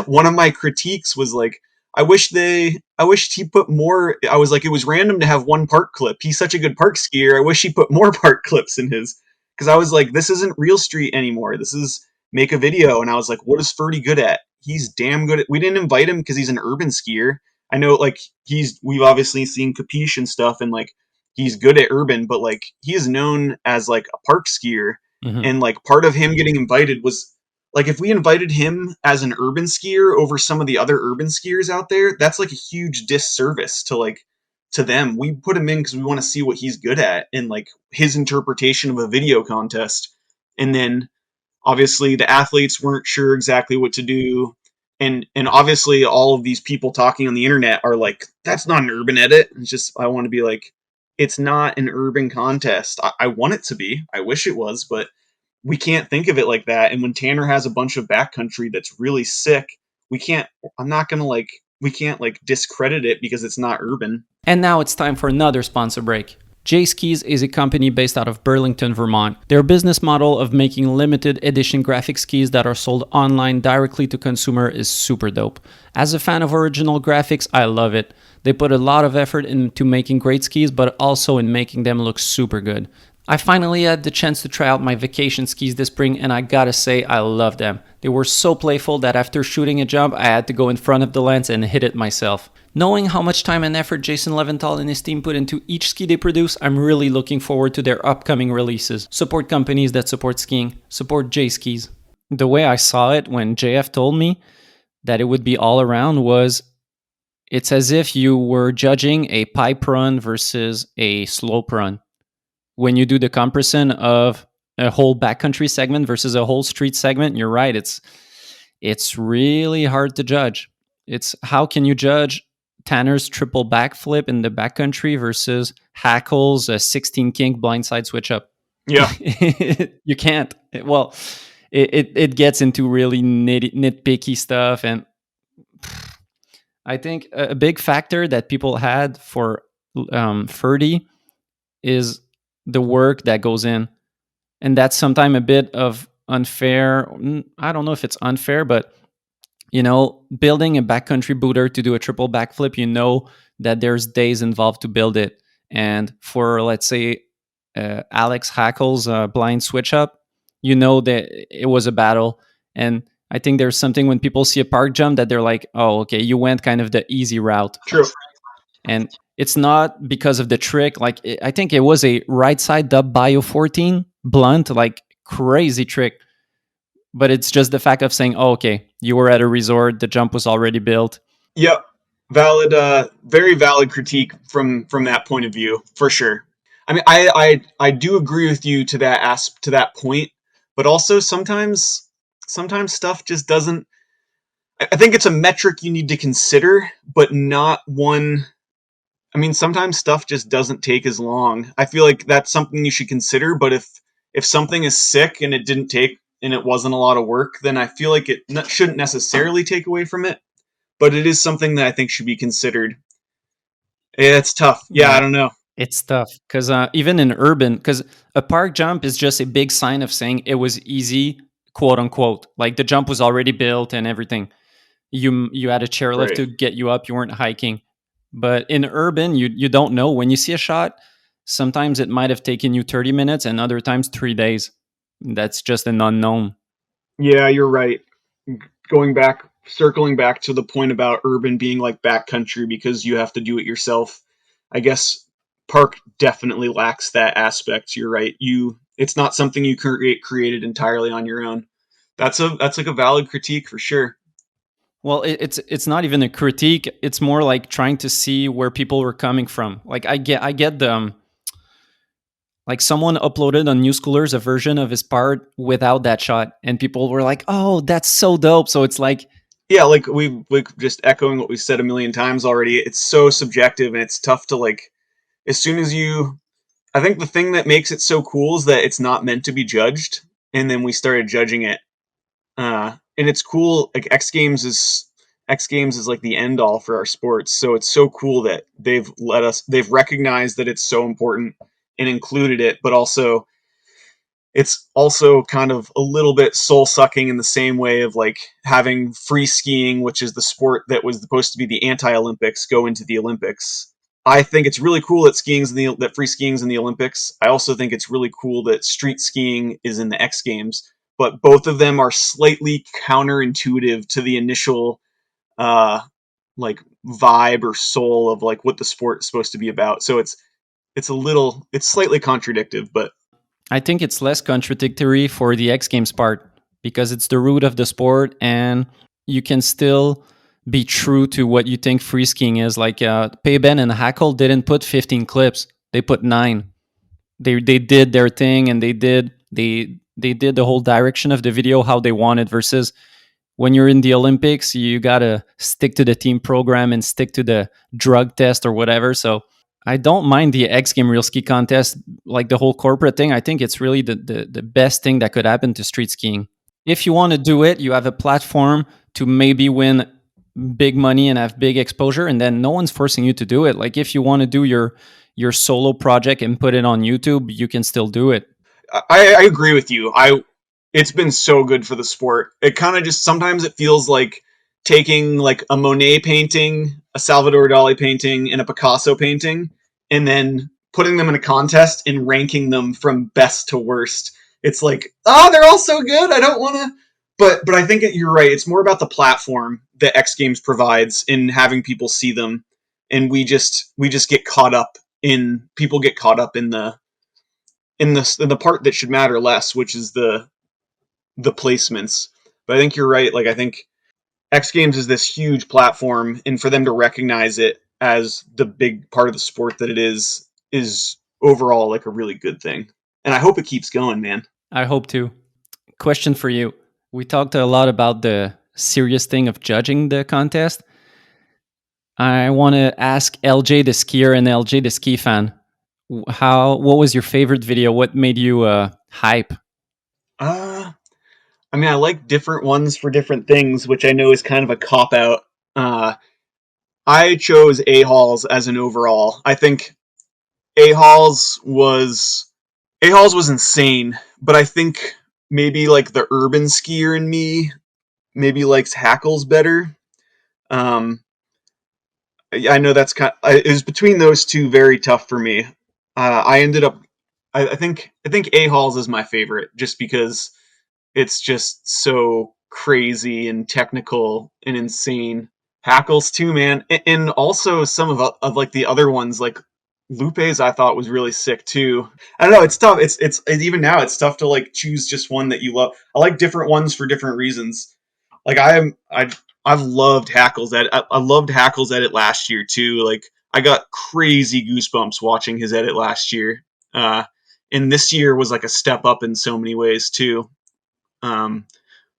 one of my critiques was like, I wished he put more. I was like, it was random to have one park clip. He's such a good park skier. I wish he put more park clips in his, because I was like, this isn't real street anymore. This is make a video. And I was like, what is Ferdy good at? He's damn good at. We didn't invite him because he's an urban skier. I know, like we've obviously seen Capiche and stuff, and like he's good at urban, but like he is known as like a park skier, Hmm. and like part of him getting invited was like if we invited him as an urban skier over some of the other urban skiers out there, that's like a huge disservice to like to them. We put him in because we want to see what he's good at and like his interpretation of a video contest. And then obviously the athletes weren't sure exactly what to do. And obviously all of these people talking on the internet are like, that's not an urban edit. It's just, I want to be like, it's not an urban contest. I want it to be. I wish it was, but we can't think of it like that. And when Tanner has a bunch of backcountry that's really sick, we can't, I'm not going to like, we can't like discredit it because it's not urban. And now it's time for another sponsor break. J Skis is a company based out of Burlington, Vermont. Their business model of making limited edition graphic skis that are sold online directly to consumer is super dope. As a fan of original graphics, I love it. They put a lot of effort into making great skis, but also in making them look super good. I finally had the chance to try out my vacation skis this spring, and I gotta say, I love them. They were so playful that after shooting a jump, I had to go in front of the lens and hit it myself. Knowing how much time and effort Jason Leventhal and his team put into each ski they produce, I'm really looking forward to their upcoming releases. Support companies that support skiing. Support J Skis. The way I saw it when JF told me that it would be all around was, it's as if you were judging a pipe run versus a slope run. When you do the comparison of a whole backcountry segment versus a whole street segment, you're right. It's really hard to judge. It's how can you judge Tanner's triple backflip in the backcountry versus Hackle's 16 kink blindside switch up? Yeah. You can't. It gets into really nitpicky stuff. And I think a big factor that people had for Ferdy is the work that goes in. And that's sometimes a bit of unfair. I don't know if it's unfair, but building a backcountry booter to do a triple backflip, that there's days involved to build it. And for, let's say, Alex Hackle's blind switch up, that it was a battle. And I think there's something when people see a park jump that they're like, oh, okay, you went kind of the easy route. True. And it's not because of the trick. Like, I think it was a right side dub bio 14 blunt, like crazy trick. But it's just the fact of saying, oh, okay, you were at a resort, the jump was already built. Yep. Valid, very valid critique from that point of view, for sure. I mean, I do agree with you to that point, but also sometimes stuff just doesn't. I think it's a metric you need to consider, but not one. I mean, sometimes stuff just doesn't take as long. I feel like that's something you should consider, but if something is sick and it didn't take and it wasn't a lot of work, then I feel like it shouldn't necessarily take away from it, but it is something that I think should be considered. Yeah, it's tough. Yeah, I don't know. It's tough because even in urban, because a park jump is just a big sign of saying it was easy, quote unquote. Like the jump was already built and everything. You had a chairlift to get you up. You weren't hiking. But in urban, you don't know. When you see a shot, sometimes it might have taken you 30 minutes and other times 3 days. That's just an unknown. Yeah, you're right. Circling back to the point about urban being like backcountry because you have to do it yourself. I guess park definitely lacks that aspect. You're right. It's not something you created entirely on your own. That's like a valid critique for sure. Well, it's not even a critique. It's more like trying to see where people were coming from. Like I get the like someone uploaded on New Schoolers a version of his part without that shot, and people were like, "Oh, that's so dope!" So it's like, yeah, like we just echoing what we said a million times already. It's so subjective, and it's tough to like. As soon as I think the thing that makes it so cool is that it's not meant to be judged, and then we started judging it. And it's cool. Like X Games is like the end all for our sports. So it's so cool that they've recognized that it's so important and included it, but also it's also kind of a little bit soul sucking in the same way of like having free skiing, which is the sport that was supposed to be the anti-Olympics, go into the Olympics. I think it's really cool that free skiing's in the Olympics. I also think it's really cool that street skiing is in the X Games. But both of them are slightly counterintuitive to the initial like vibe or soul of like what the sport is supposed to be about. So it's slightly contradictive, but I think it's less contradictory for the X Games part because it's the root of the sport and you can still be true to what you think free skiing is. Like Payben and Hackle didn't put 15 clips; they put 9. They did their thing, and they did the whole direction of the video how they wanted. Versus when you're in the Olympics, you gotta stick to the team program and stick to the drug test or whatever. So I don't mind the X Game Real Ski Contest, like the whole corporate thing. I think it's really the best thing that could happen to street skiing. If you want to do it, you have a platform to maybe win big money and have big exposure, and then no one's forcing you to do it. Like if you want to do your solo project and put it on YouTube, you can still do it. I agree with you. It's been so good for the sport. It kind of just sometimes it feels like taking like a Monet painting, a Salvador Dali painting, and a Picasso painting, and then putting them in a contest and ranking them from best to worst. It's like, oh, they're all so good. I don't want to, but I think you're right. It's more about the platform that X Games provides in having people see them, and we just get caught up in people get caught up in the part that should matter less, which is the placements. But I think you're right. Like I think X Games is this huge platform, and for them to recognize it as the big part of the sport that it is overall like a really good thing. And I hope it keeps going, man. I hope to. Question for you. We talked a lot about the serious thing of judging the contest. I want to ask LJ the skier and LJ the ski fan. What was your favorite video? What made you hype? Uh I mean, I like different ones for different things, which I know is kind of a cop out. I chose A Halls as an overall. I think A Halls was insane, but I think maybe like the urban skier in me maybe likes Hackles better. Um, I know that's it was between those two, very tough for me. I ended up, I think A Halls is my favorite, just because it's just so crazy and technical and insane. Hackles too, man, and also some of like the other ones, like Lupe's, I thought was really sick too. I don't know, it's tough. It's even now it's tough to like choose just one that you love. I like different ones for different reasons. Like I've loved Hackles edit. I loved Hackles edit last year too. Like I got crazy goosebumps watching his edit last year. Uh, and this year was like a step up in so many ways too. Um,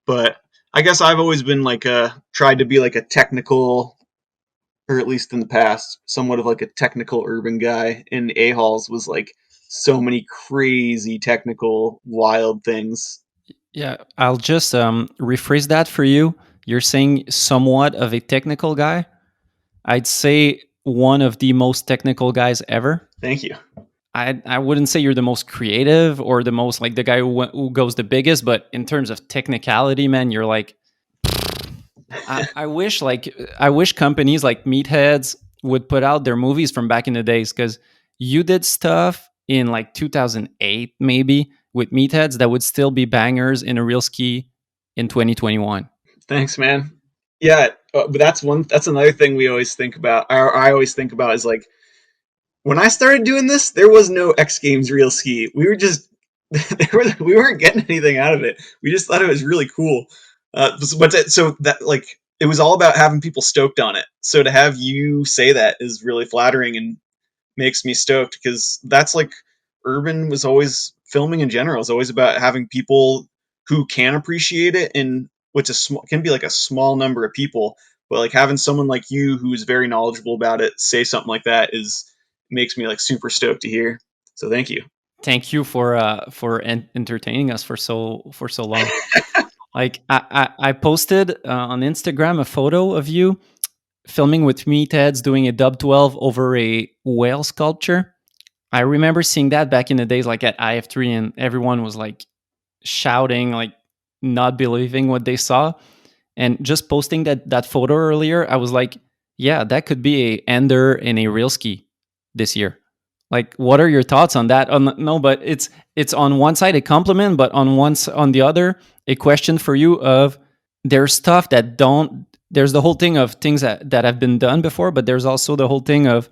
but I guess I've always been like tried to be like a technical, or at least in the past, somewhat of like a technical urban guy. And A Halls was like so many crazy technical wild things. Yeah, I'll just rephrase that for you. You're saying somewhat of a technical guy. I'd say one of the most technical guys ever. Thank you. I wouldn't say you're the most creative or the most like the guy who goes the biggest, but in terms of technicality, man, you're like I wish companies like Meatheads would put out their movies from back in the days, because you did stuff in like 2008 maybe with Meatheads that would still be bangers in a real ski in 2021. Thanks, man. Yeah, but that's another thing we always think about. I always think about is like when I started doing this, there was no X Games real ski. We were just we weren't getting anything out of it. We just thought it was really cool. So that like it was all about having people stoked on it. So to have you say that is really flattering and makes me stoked, because that's like urban was always filming in general is always about having people who can appreciate it, and which is can be like a small number of people, but like having someone like you who's very knowledgeable about it say something like that is makes me like super stoked to hear. So thank you. Thank you for entertaining us for so long. Like I posted on Instagram a photo of you filming with me, Ted's doing a dub 12 over a whale sculpture. I remember seeing that back in the days, like at IF3, and everyone was like shouting, like not believing what they saw. And just posting that photo earlier, I was like, yeah, that could be a ender in a real ski this year. Like, what are your thoughts on that? No, but it's on one side a compliment, but on the other a question for you of there's stuff that don't. There's the whole thing of things that have been done before, but there's also the whole thing of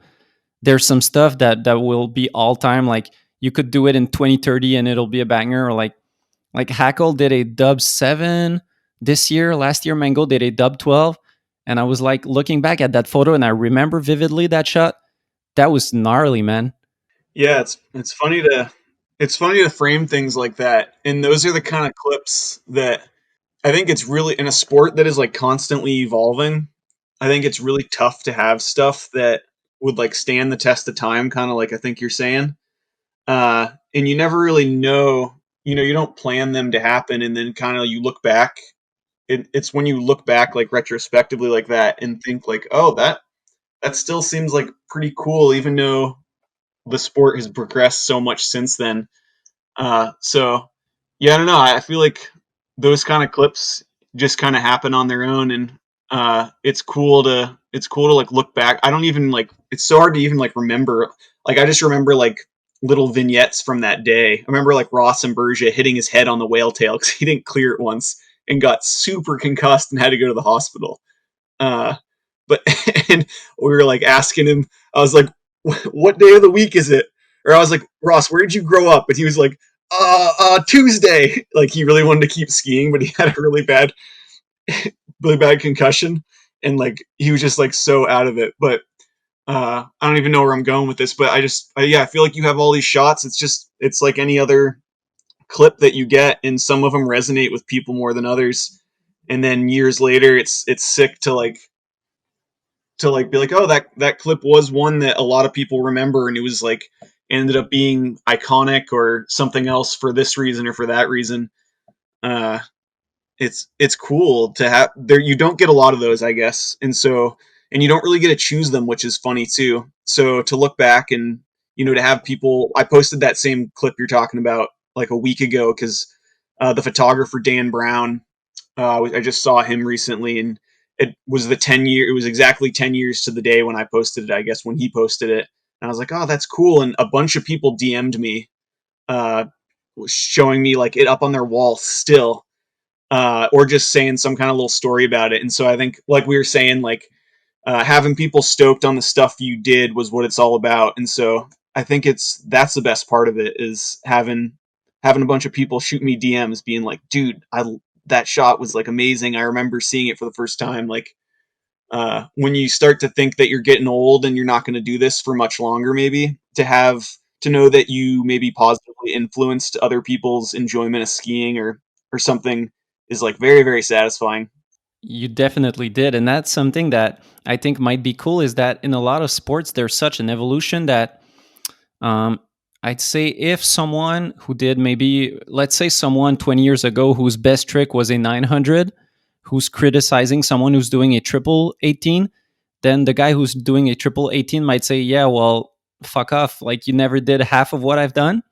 there's some stuff that will be all time. Like you could do it in 2030 and it'll be a banger. Or like Hackle did a dub 7 this year. Last year Mango did a dub 12. And I was like looking back at that photo, and I remember vividly that shot. That was gnarly, man. Yeah, it's funny to frame things like that, and those are the kind of clips that I think it's really in a sport that is like constantly evolving. I think it's really tough to have stuff that would like stand the test of time, kind of like I think you're saying. And you never really know, you don't plan them to happen, and then kind of you look back. It's when you look back like retrospectively like that and think like, oh, that still seems like pretty cool, even though the sport has progressed so much since then. So yeah, I don't know. I feel like those kind of clips just kind of happen on their own, and it's cool to like look back. I don't even like. It's so hard to even like remember. Like I just remember like little vignettes from that day. I remember like Ross and Bergia hitting his head on the whale tail because he didn't clear it once and got super concussed and had to go to the hospital. Uh, but and we were like asking him. I was like, "What day of the week is it?" Or I was like, "Ross, where did you grow up?" And he was like, Tuesday." Like he really wanted to keep skiing, but he had a really bad concussion, and like he was just like so out of it. But I don't even know where I'm going with this. But yeah, I feel like you have all these shots. It's like any other clip that you get, and some of them resonate with people more than others. And then years later, it's sick to like be like, oh, that clip was one that a lot of people remember, and it was like ended up being iconic or something else for this reason or for that reason. Uh, it's cool to have there. You don't get a lot of those, I guess, and you don't really get to choose them, which is funny too. So to look back and to have people, I posted that same clip you're talking about like a week ago because the photographer Dan Brown, I just saw him recently, and it was the 10 year. It was exactly 10 years to the day when I posted it. I guess when he posted it, and I was like, "Oh, that's cool." And a bunch of people DM'd me, uh, showing me like it up on their wall still, or just saying some kind of little story about it. And so I think, like we were saying, like having people stoked on the stuff you did was what it's all about. And so I think that's the best part of it is having a bunch of people shoot me DMs, being like, "Dude, I that shot was like amazing. I remember seeing it for the first time." Like when you start to think that you're getting old and you're not going to do this for much longer, maybe to know that you maybe positively influenced other people's enjoyment of skiing or something is like very very satisfying. You definitely did. And that's something that I think might be cool is that in a lot of sports, there's such an evolution that um, I'd say if someone who did maybe, let's say someone 20 years ago whose best trick was a 900, who's criticizing someone who's doing a triple 18, then the guy who's doing a triple 18 might say, yeah, well, fuck off. Like you never did half of what I've done.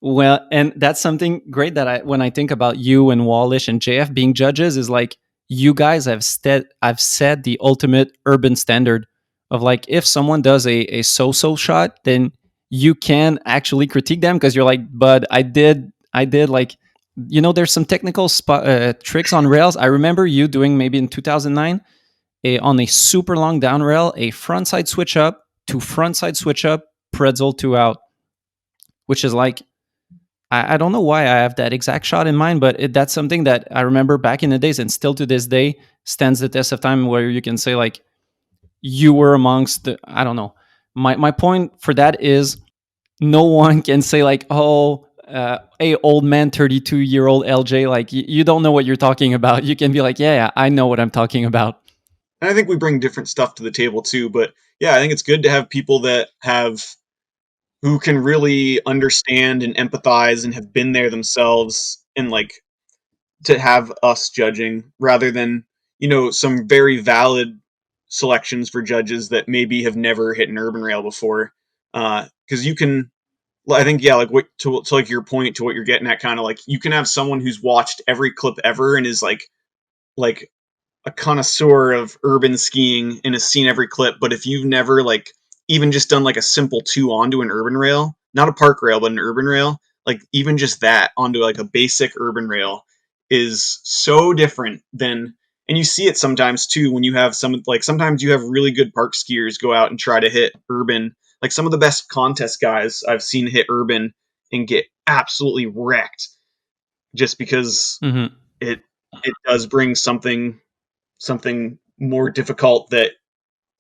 Well, and that's something great that when I think about you and Wallish and JF being judges is like you guys have set the ultimate urban standard of like if someone does a so-so shot, then you can actually critique them because you're like, but I did like there's some technical tricks on rails. I remember you doing maybe in 2009 on a super long down rail, a front side switch up to front side switch up, pretzel two out, which is like I don't know why I have that exact shot in mind, but that's something that I remember back in the days and still to this day stands the test of time where you can say like you were amongst the, I don't know. My point for that is no one can say like, oh, hey, old man, 32-year-old LJ, like you don't know what you're talking about. You can be like, yeah, I know what I'm talking about. And I think we bring different stuff to the table too. But yeah, I think it's good to have people that have who can really understand and empathize and have been there themselves, and like to have us judging rather than some very valid selections for judges that maybe have never hit an urban rail before. Because you can, I think, yeah, like what to like your point to what you're getting at, kind of like you can have someone who's watched every clip ever and is like a connoisseur of urban skiing and has seen every clip. But if you've never like even just done like a simple two onto an urban rail, not a park rail, but an urban rail, like even just that onto like a basic urban rail is so different than, and you see it sometimes too when you have some, like sometimes you have really good park skiers go out and try to hit urban. Like some of the best contest guys I've seen hit urban and get absolutely wrecked just because Mm-hmm. it it does bring something more difficult that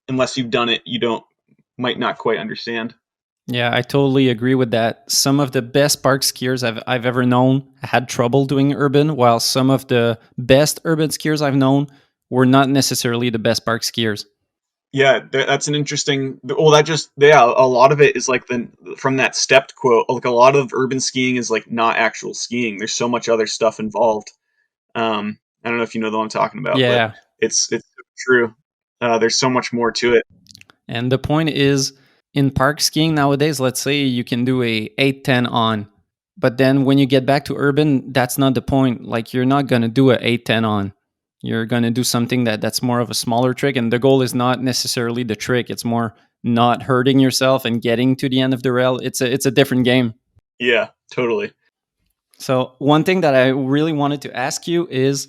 unless you've done it, you don't might not quite understand. Yeah, I totally agree with that. Some of the best park skiers I've ever known had trouble doing urban, while some of the best urban skiers I've known were not necessarily the best park skiers. Yeah, that's an interesting. Well, that just yeah, a lot of it is like the from that stepped quote. Like a lot of urban skiing is like not actual skiing. There's so much other stuff involved. I don't know if you know the one I'm talking about, but Yeah. it's true. There's so much more to it. And the point is, in park skiing nowadays, let's say you can do a 8-10 on, but then when you get back to urban, that's not the point. Like you're not going to do a 8-10 on. You're going to do something that's more of a smaller trick, and the goal is not necessarily the trick. It's more not hurting yourself and getting to the end of the rail. It's a different game. Yeah, totally. So one thing that I really wanted to ask you is,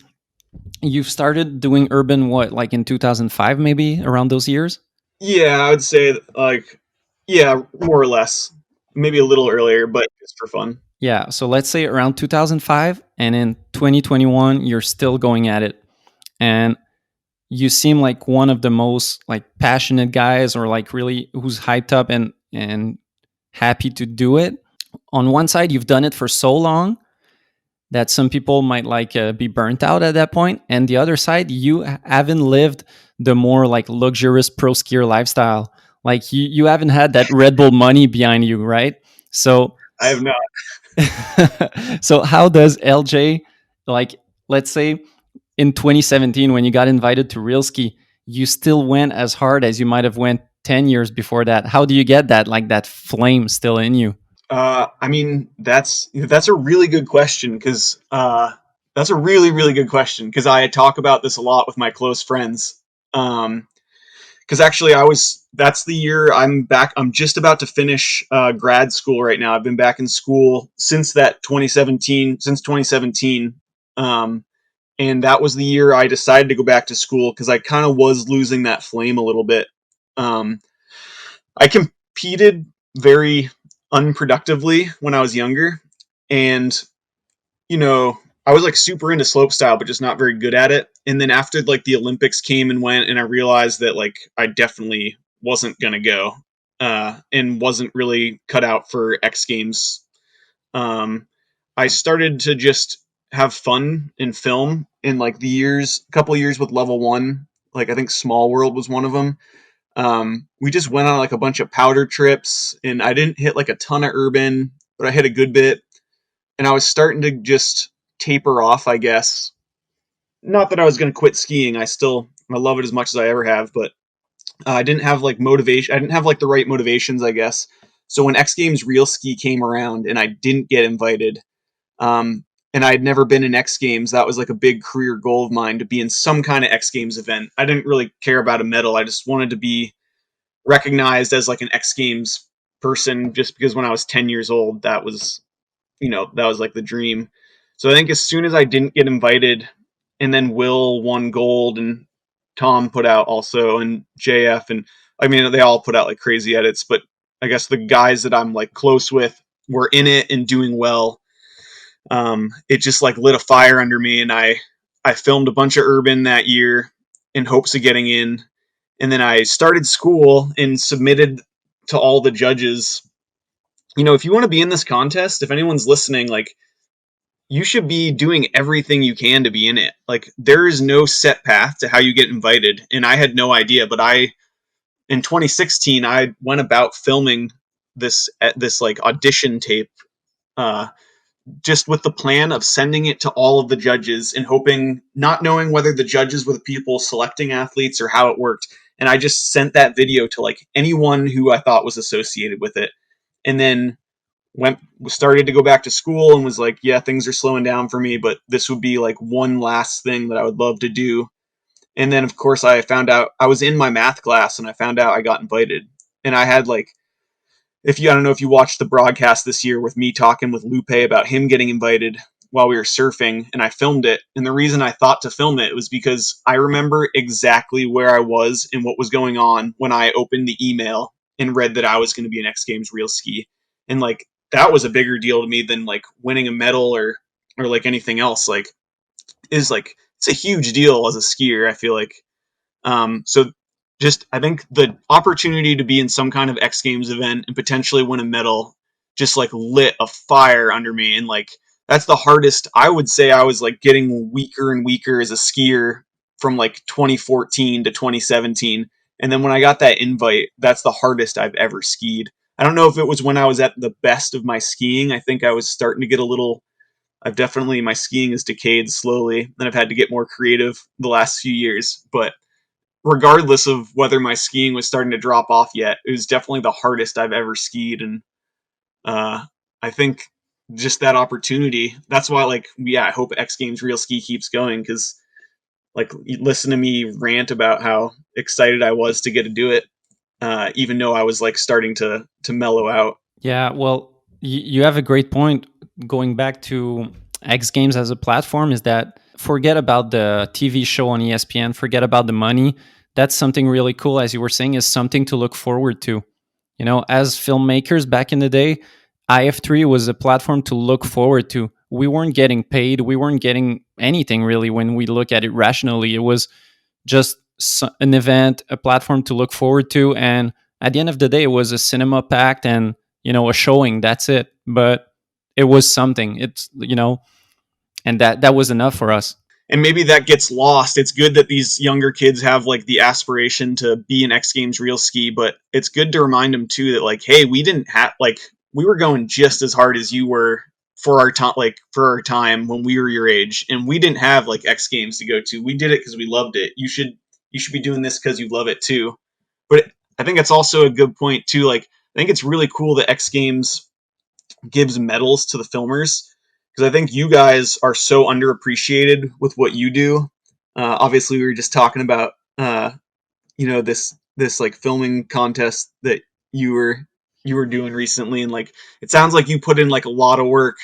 you've started doing urban what, like in 2005, maybe around those years? Yeah, I would say like yeah, more or less. Maybe a little earlier, but just for fun. Yeah, so let's say around 2005, and in 2021 you're still going at it, and you seem like one of the most like passionate guys, or like really who's hyped up and happy to do it. On one side, you've done it for so long that some people might like be burnt out at that point, and the other side, you haven't lived the more like luxurious pro skier lifestyle. Like you haven't had that Red Bull money behind you, right? So I have not. so how does LJ, like, let's say in 2017 when you got invited to Real Ski, you still went as hard as you might have went 10 years before that? How do you get that, like, that flame still in you? I mean, that's a really good question because that's a really really good question because I talk about this a lot with my close friends. Because actually, I was that's the year I'm back. I'm just about to finish grad school right now. I've been back in school since that 2017, since 2017. Um, and that was the year I decided to go back to school because I kind of was losing that flame a little bit. Um, I competed very unproductively when I was younger, and you know, I was like super into slope style, but just not very good at it. And then after like the Olympics came and went, and I realized that like I definitely wasn't gonna go, and wasn't really cut out for X Games. Um, I started to just have fun in film in like the years, a couple years with level one. Like I think Small World was one of them. We just went on like a bunch of powder trips, and I didn't hit like a ton of urban, but I hit a good bit. And I was starting to just taper off, I guess. Not that I was going to quit skiing. I love it as much as I ever have, but I didn't have like motivation. I didn't have like the right motivations, I guess. So when X Games Real Ski came around and I didn't get invited, um, and I had never been in X Games, that was like a big career goal of mine to be in some kind of X Games event. I didn't really care about a medal. I just wanted to be recognized as like an X Games person just because when I was 10 years old, that was like the dream. So I think as soon as I didn't get invited, and then Will won gold, and Tom put out also, and JF, and I mean they all put out like crazy edits, but I guess the guys that I'm like close with were in it and doing well. It just like lit a fire under me, and I filmed a bunch of urban that year in hopes of getting in, and then I started school and submitted to all the judges. You know, if you want to be in this contest, if anyone's listening, like you should be doing everything you can to be in it. Like there is no set path to how you get invited, and I had no idea. But I in 2016 I went about filming this like audition tape, uh, just with the plan of sending it to all of the judges and hoping, not knowing whether the judges were the people selecting athletes or how it worked. And I just sent that video to like anyone who I thought was associated with it, and then went started to go back to school and was like, yeah, things are slowing down for me, but this would be like one last thing that I would love to do. And then of course I found out I was in my math class and I found out I got invited. And I had like, if you I don't know if you watched the broadcast this year with me talking with Lupe about him getting invited while we were surfing, and I filmed it. And the reason I thought to film it was because I remember exactly where I was and what was going on when I opened the email and read that I was going to be an X Games Real Ski. And like that was a bigger deal to me than like winning a medal or like anything else. Like is like it's a huge deal as a skier, I feel like. So just I think the opportunity to be in some kind of X Games event and potentially win a medal just like lit a fire under me, and like that's the hardest. I would say I was like getting weaker and weaker as a skier from like 2014 to 2017, and then when I got that invite, that's the hardest I've ever skied. I don't know if it was when I was at the best of my skiing. I think I was starting to get a little. I've definitely my skiing has decayed slowly, and I've had to get more creative the last few years. But regardless of whether my skiing was starting to drop off yet, it was definitely the hardest I've ever skied, and uh, I think just that opportunity. That's why, like, yeah, I hope X Games Real Ski keeps going because, like, you listen to me rant about how excited I was to get to do it, even though I was like starting to mellow out. Yeah, well, you have a great point. Going back to X Games as a platform, is that forget about the TV show on ESPN, forget about the money. That's something really cool, as you were saying, is something to look forward to. You know, as filmmakers back in the day, IF3 was a platform to look forward to. We weren't getting paid, we weren't getting anything really when we look at it rationally. It was just an event, a platform to look forward to, and at the end of the day, it was a cinema packed and a showing. That's it, but it was something. It's and that was enough for us. And maybe that gets lost. It's good that these younger kids have like the aspiration to be an X Games real ski, but it's good to remind them too that like, hey, we didn't have like we were going just as hard as you were for our time, like for our time when we were your age, and we didn't have like X Games to go to. We did it because we loved it. You should be doing this because you love it too. But I think it's also a good point too. Like I think it's really cool that X Games gives medals to the filmers because I think you guys are so underappreciated with what you do. Obviously, we were just talking about this like filming contest that you were you were doing recently, and like it sounds like you put in like a lot of work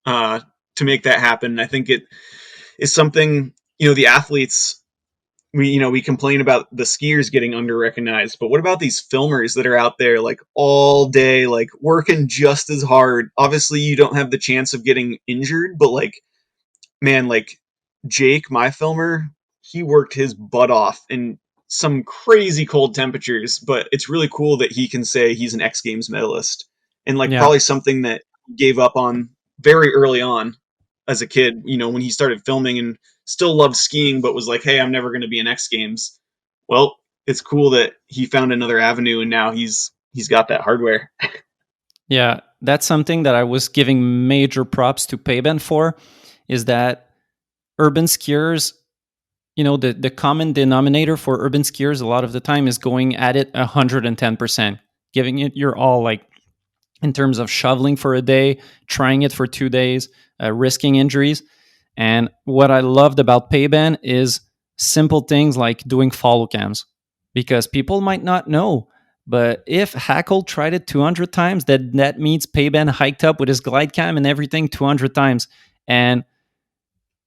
uh, to make that happen. I think it is something the athletes we complain about the skiers getting under recognized, but what about these filmers that are out there like all day, like working just as hard? Obviously, you don't have the chance of getting injured, but like, man, like Jake, my filmer, he worked his butt off in some crazy cold temperatures, but it's really cool that he can say he's an X Games medalist and like Yeah, probably something that he gave up on very early on as a kid, when he started filming and still loved skiing, but was like, hey, I'm never going to be in X Games. Well, it's cool that he found another avenue and now he's got that hardware. yeah, that's something that I was giving major props to Payben for. Is that urban skiers? The common denominator for urban skiers a lot of the time is going at it 110%, giving it your all, like in terms of shoveling for a day, trying it for 2 days, risking injuries. And what I loved about Payben is simple things like doing follow cams, because people might not know. But if Hackle tried it 200 times, that means Payben hiked up with his glide cam and everything 200 times. And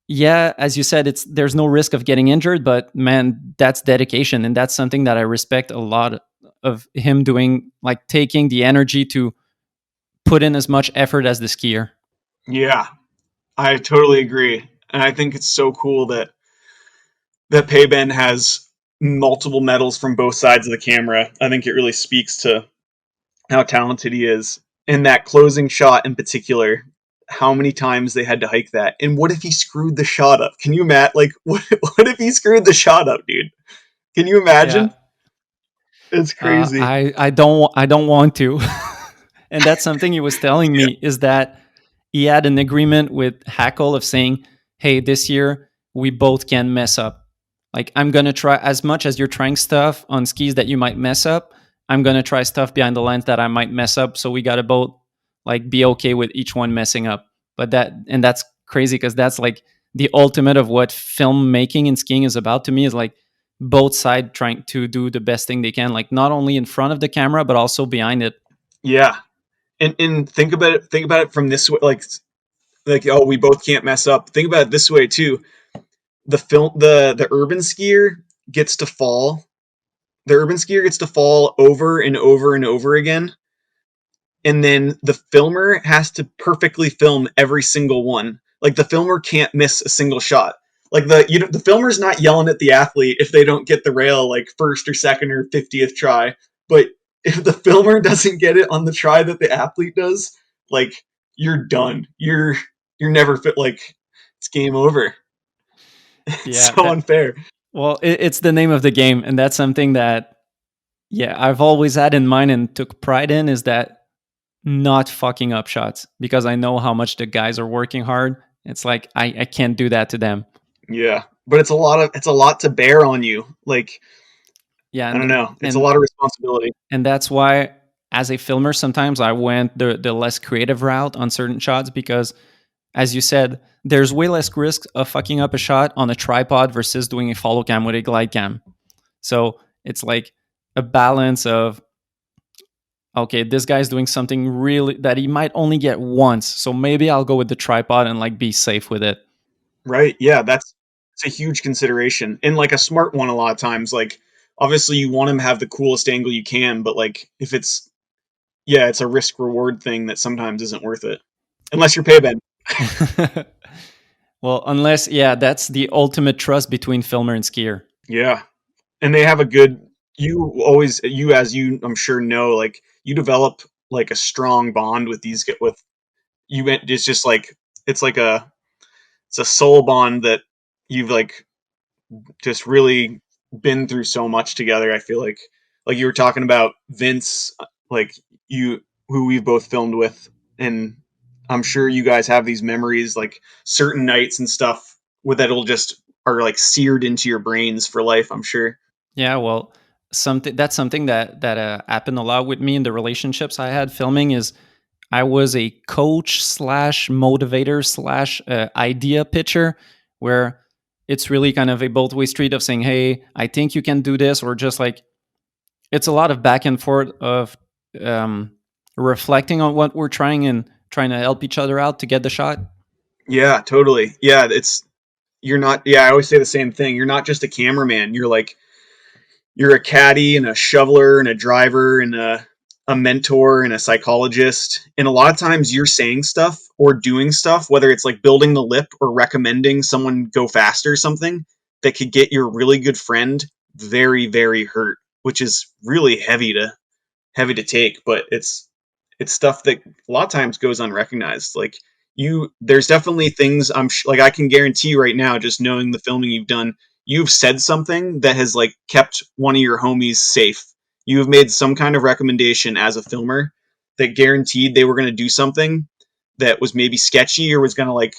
yeah, as you said, there's no risk of getting injured, but man, that's dedication, and that's something that I respect a lot of him doing, like taking the energy to put in as much effort as the skier. Yeah, I totally agree. And I think it's so cool that Payben has multiple medals from both sides of the camera. I think it really speaks to how talented he is. And that closing shot in particular, how many times they had to hike that. And what if he screwed the shot up? Can you Matt like what if he screwed the shot up, dude? Can you Yeah, imagine? It's crazy. I don't want to, and that's something he was telling Yeah. me, is that he had an agreement with Hackle of saying, "Hey, this year we both can mess up. Like I'm gonna try as much as you're trying stuff on skis that you might mess up. I'm gonna try stuff behind the lens that I might mess up. So we gotta both like be okay with each one messing up." But that's crazy because that's like the ultimate of what filmmaking and skiing is about to me, is like both side trying to do the best thing they can, like not only in front of the camera but also behind it. Yeah. And think about it from this way, like oh, we both can't mess up. Think about it this way too. The urban skier gets to fall. The urban skier gets to fall over and over and over again, and then the filmer has to perfectly film every single one. Like the filmer can't miss a single shot. like the filmer's not yelling at the athlete if they don't get the rail like first or second or 50th try, but if the filmer doesn't get it on the try that the athlete does, like you're done. You're never fit. Like it's game over. It's Yeah, so unfair. well, it's the name of the game, and that's something that, yeah, I've always had in mind and took pride in, is that not fucking up shots, because I know how much the guys are working hard. It's like I can't do that to them. Yeah, but it's a lot to bear on you. Like Yeah, I don't know, it's a and lot of responsibility. and that's why, as a filmer, sometimes I went the less creative route on certain shots, because, as you said, there's way less risk of fucking up a shot on a tripod versus doing a follow cam with a glide cam. So it's like a balance of, okay, this guy's doing something really that he might only get once, so maybe I'll go with the tripod and like be safe with it. Right? Yeah, that's it's a huge consideration and like a smart one. A lot of times, like obviously you want him to have the coolest angle you can, but like if it's yeah, it's a risk reward thing that sometimes isn't worth it unless you're pay Ben. Well, unless, yeah, that's the ultimate trust between filmer and skier. Yeah, and they have a good. You as you I'm sure know, like you develop like a strong bond with these with you. It's just like it's like it's a soul bond that you've like just really been through so much together. I feel like you were talking about Vince, like you who we've both filmed with, and I'm sure you guys have these memories, like certain nights and stuff, with that'll just are like seared into your brains for life. I'm sure. Yeah, well, something that happened a lot with me in the relationships I had filming is I was a coach slash motivator slash idea pitcher, where it's really kind of a both way street of saying, "Hey, I think you can do this," or just like, it's a lot of back and forth of um, reflecting on what we're trying and trying to help each other out to get the shot. Yeah, totally. Yeah, it's you're not. Yeah, I always say the same thing. You're not just a cameraman. You're a caddy and a shoveler and a driver and a mentor and a psychologist. And a lot of times you're saying stuff or doing stuff, whether it's like building the lip or recommending someone go faster or something that could get your really good friend very, very hurt, which is really heavy to take, but it's stuff that a lot of times goes unrecognized. Like there's definitely things like I can guarantee right now, just knowing the filming you've done, you've said something that has like kept one of your homies safe. You have made some kind of recommendation as a filmer that guaranteed they were going to do something that was maybe sketchy or was going to like,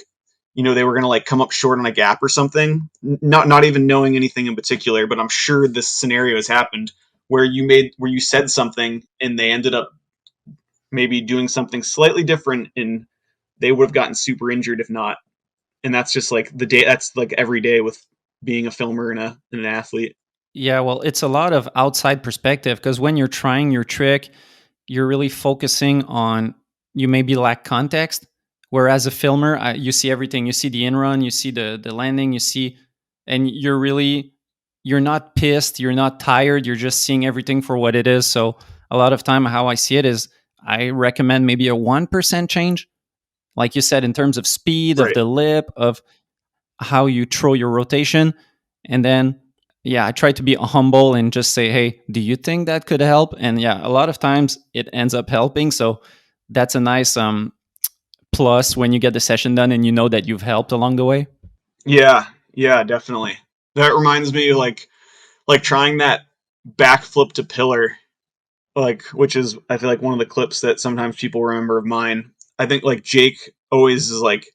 they were going to like come up short on a gap or something. Not even knowing anything in particular, but I'm sure this scenario has happened where you said something and they ended up maybe doing something slightly different and they would have gotten super injured if not. And that's just like the day. That's like every day with being a filmer and an athlete. Yeah, well, it's a lot of outside perspective, because when you're trying your trick, you're really focusing on, you maybe lack context. Whereas a filmer, you see everything. You see the in run, you see the landing, you see, and you're not pissed, you're not tired, you're just seeing everything for what it is. So a lot of time, how I see it is, I recommend maybe a 1% change, like you said, in terms of speed of Right. the lip, of how you throw your rotation. And then, yeah, I try to be humble and just say, hey, do you think that could help? And yeah, a lot of times it ends up helping. So that's a nice plus when you get the session done and you know that you've helped along the way. Yeah. Yeah. Definitely. That reminds me, like trying that backflip to pillar, like which is I feel like one of the clips that sometimes people remember of mine. I think like Jake always is like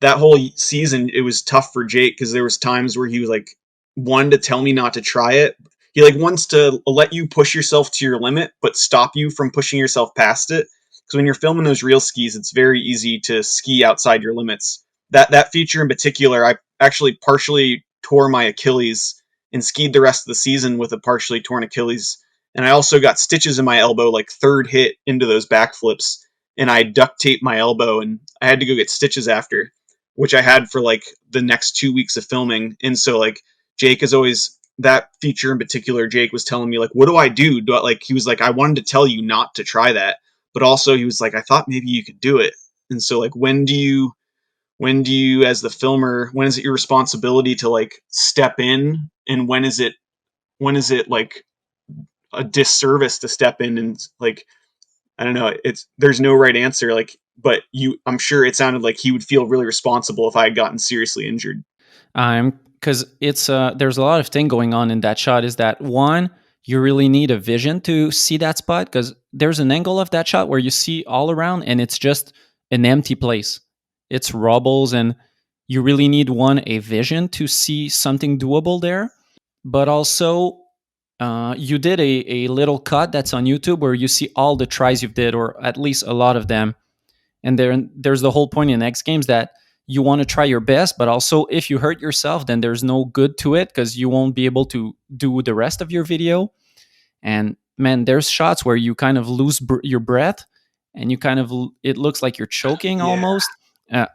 that whole season. It was tough for Jake because there was times where he was like one to tell me not to try it. He like wants to let you push yourself to your limit, but stop you from pushing yourself past it. Because when you're filming those real skis, it's very easy to ski outside your limits. That feature in particular, I actually partially tore my Achilles and skied the rest of the season with a partially torn Achilles, and I also got stitches in my elbow, like third hit into those backflips, and I duct taped my elbow, and I had to go get stitches after, which I had for like the next 2 weeks of filming. And so like Jake is always that feature in particular. Jake was telling me like, what do I do? Like he was like, I wanted to tell you not to try that, but also he was like, I thought maybe you could do it. And so like, when do you, as the filmer, when is it your responsibility to like step in, and when is it like a disservice to step in and like, I don't know, it's there's no right answer, like, but I'm sure it sounded like he would feel really responsible if I had gotten seriously injured. Because it's there's a lot of thing going on in that shot. Is that one, you really need a vision to see that spot, because there's an angle of that shot where you see all around and it's just an empty place. It's rubbles, and you really need one, a vision to see something doable there. But also, you did a little cut that's on YouTube where you see all the tries you did, or at least a lot of them. And there's the whole point in X Games that you want to try your best, but also if you hurt yourself, then there's no good to it because you won't be able to do the rest of your video. And man, there's shots where you kind of lose your breath, and you kind of, it looks like you're choking Yeah. almost.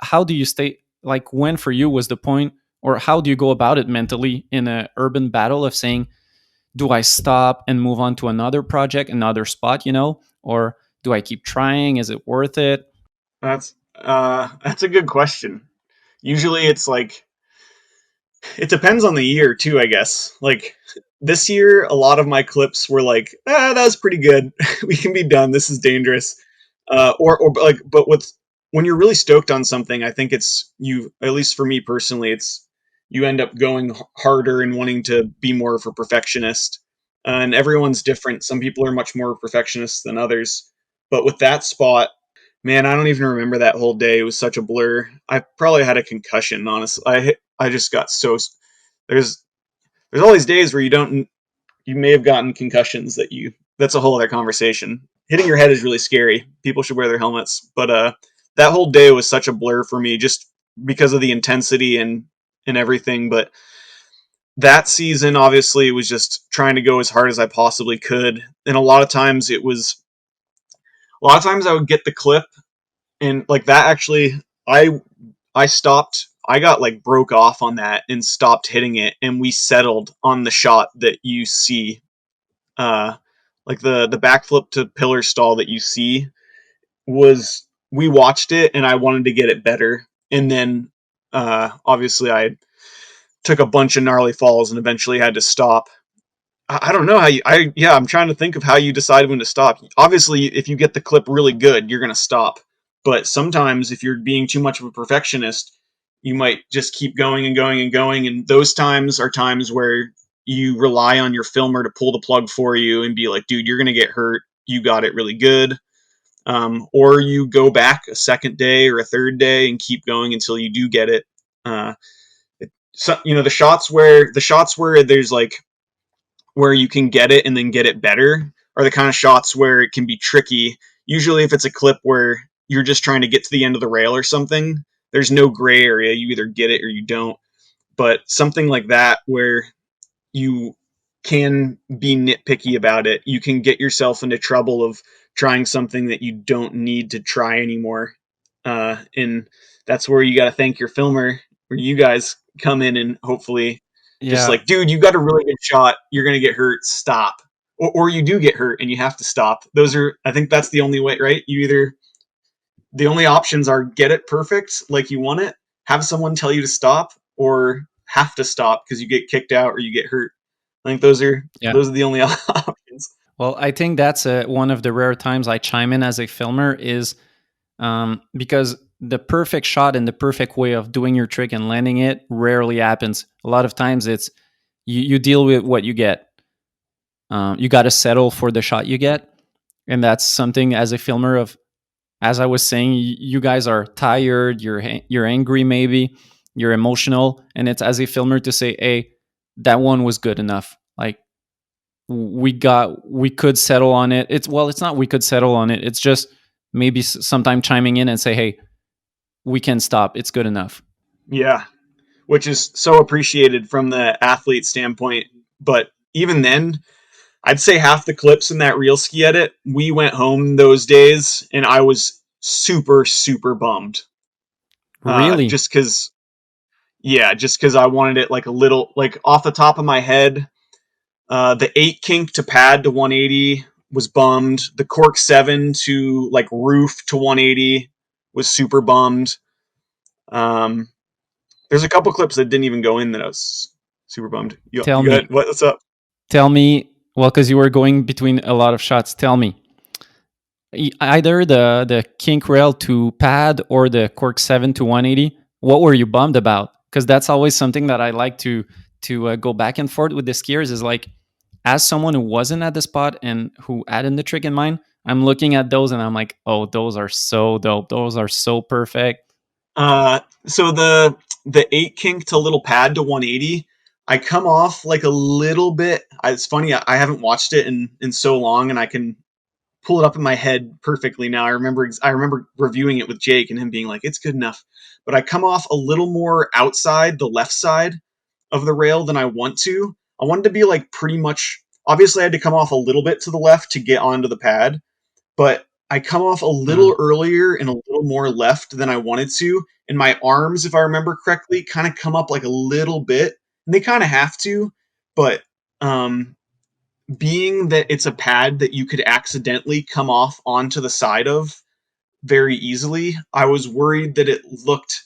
How do you stay, like, when for you was the point, or how do you go about it mentally in a urban battle of saying, do I stop and move on to another project, another spot, or do I keep trying? Is it worth it? That's a good question. Usually it's like, it depends on the year too, I guess. Like this year, a lot of my clips were like, that was pretty good. We can be done. This is dangerous. Or like, but with when you're really stoked on something, I think it's you. At least for me personally, it's you end up going harder and wanting to be more of a perfectionist. And everyone's different. Some people are much more perfectionist than others. But with that spot, man, I don't even remember that whole day. It was such a blur. I probably had a concussion. Honestly, I just got so there's there's all these days where you may have gotten concussions that's a whole other conversation. Hitting your head is really scary. People should wear their helmets. But that whole day was such a blur for me just because of the intensity and everything. But that season obviously was just trying to go as hard as I possibly could. And a lot of times I would get the clip and like that actually I stopped. I got like broke off on that and stopped hitting it, and we settled on the shot that you see, uh, like the backflip to pillar stall that you see was. We watched it, and I wanted to get it better, and then obviously I took a bunch of gnarly falls and eventually had to stop. I don't know how you. I'm trying to think of how you decide when to stop. Obviously, if you get the clip really good, you're gonna stop. But sometimes, if you're being too much of a perfectionist, you might just keep going and going and going. And those times are times where you rely on your filmer to pull the plug for you and be like, "Dude, you're gonna get hurt. You got it really good." Or you go back a second day or a third day and keep going until you do get it. Uh, so the shots where there's like where you can get it and then get it better are the kind of shots where it can be tricky. Usually, if it's a clip where you're just trying to get to the end of the rail or something, there's no gray area. You either get it or you don't. But something like that where you can be nitpicky about it, you can get yourself into trouble of trying something that you don't need to try anymore. And that's where you got to thank your filmer, where you guys come in and hopefully just Yeah. like, dude, you got a really good shot. You're going to get hurt. Stop. Or you do get hurt and you have to stop. I think that's the only way, right? The only options are get it perfect like you want it, have someone tell you to stop, or have to stop because you get kicked out or you get hurt. I think Yeah. those are the only options. Well, I think that's one of the rare times I chime in as a filmer is because the perfect shot and the perfect way of doing your trick and landing it rarely happens. A lot of times it's you deal with what you get. You got to settle for the shot you get. And that's something as a filmer of, as I was saying, you guys are tired, you're angry maybe, you're emotional, and it's as a filmer to say, "Hey, that one was good enough. Like we could settle on it." It's not we could settle on it. It's just maybe sometime chiming in and say, "Hey, we can stop. It's good enough." Yeah, which is so appreciated from the athlete standpoint. But even then, I'd say half the clips in that real ski edit, we went home those days and I was super, super bummed. Really? Just because, yeah, just because I wanted it like a little, like off the top of my head. The 8 kink to pad to 180 was bummed. The cork 7 to like roof to 180 was super bummed. Um, there's a couple clips that didn't even go in that I was super bummed. Tell You got me, what's up? tell me. Well, because you were going between a lot of shots. Tell me, either the kink rail to pad or the cork 7 to 180. What were you bummed about? Because that's always something that I like to go back and forth with the skiers. Is like, as someone who wasn't at the spot and who added the trick in mind, I'm looking at those and I'm like, oh, those are so dope. Those are so perfect. So the 8 kink to little pad to 180, I come off like a little bit. It's funny, I haven't watched it in so long, and I can pull it up in my head perfectly now. I remember reviewing it with Jake and him being like, "It's good enough," but I come off a little more outside the left side of the rail than I want to. I wanted to be like pretty much. Obviously, I had to come off a little bit to the left to get onto the pad, but I come off a Mm. little earlier and a little more left than I wanted to. And my arms, if I remember correctly, kind of come up like a little bit. And they kind of have to, but um, being that it's a pad that you could accidentally come off onto the side of very easily, I was worried that it looked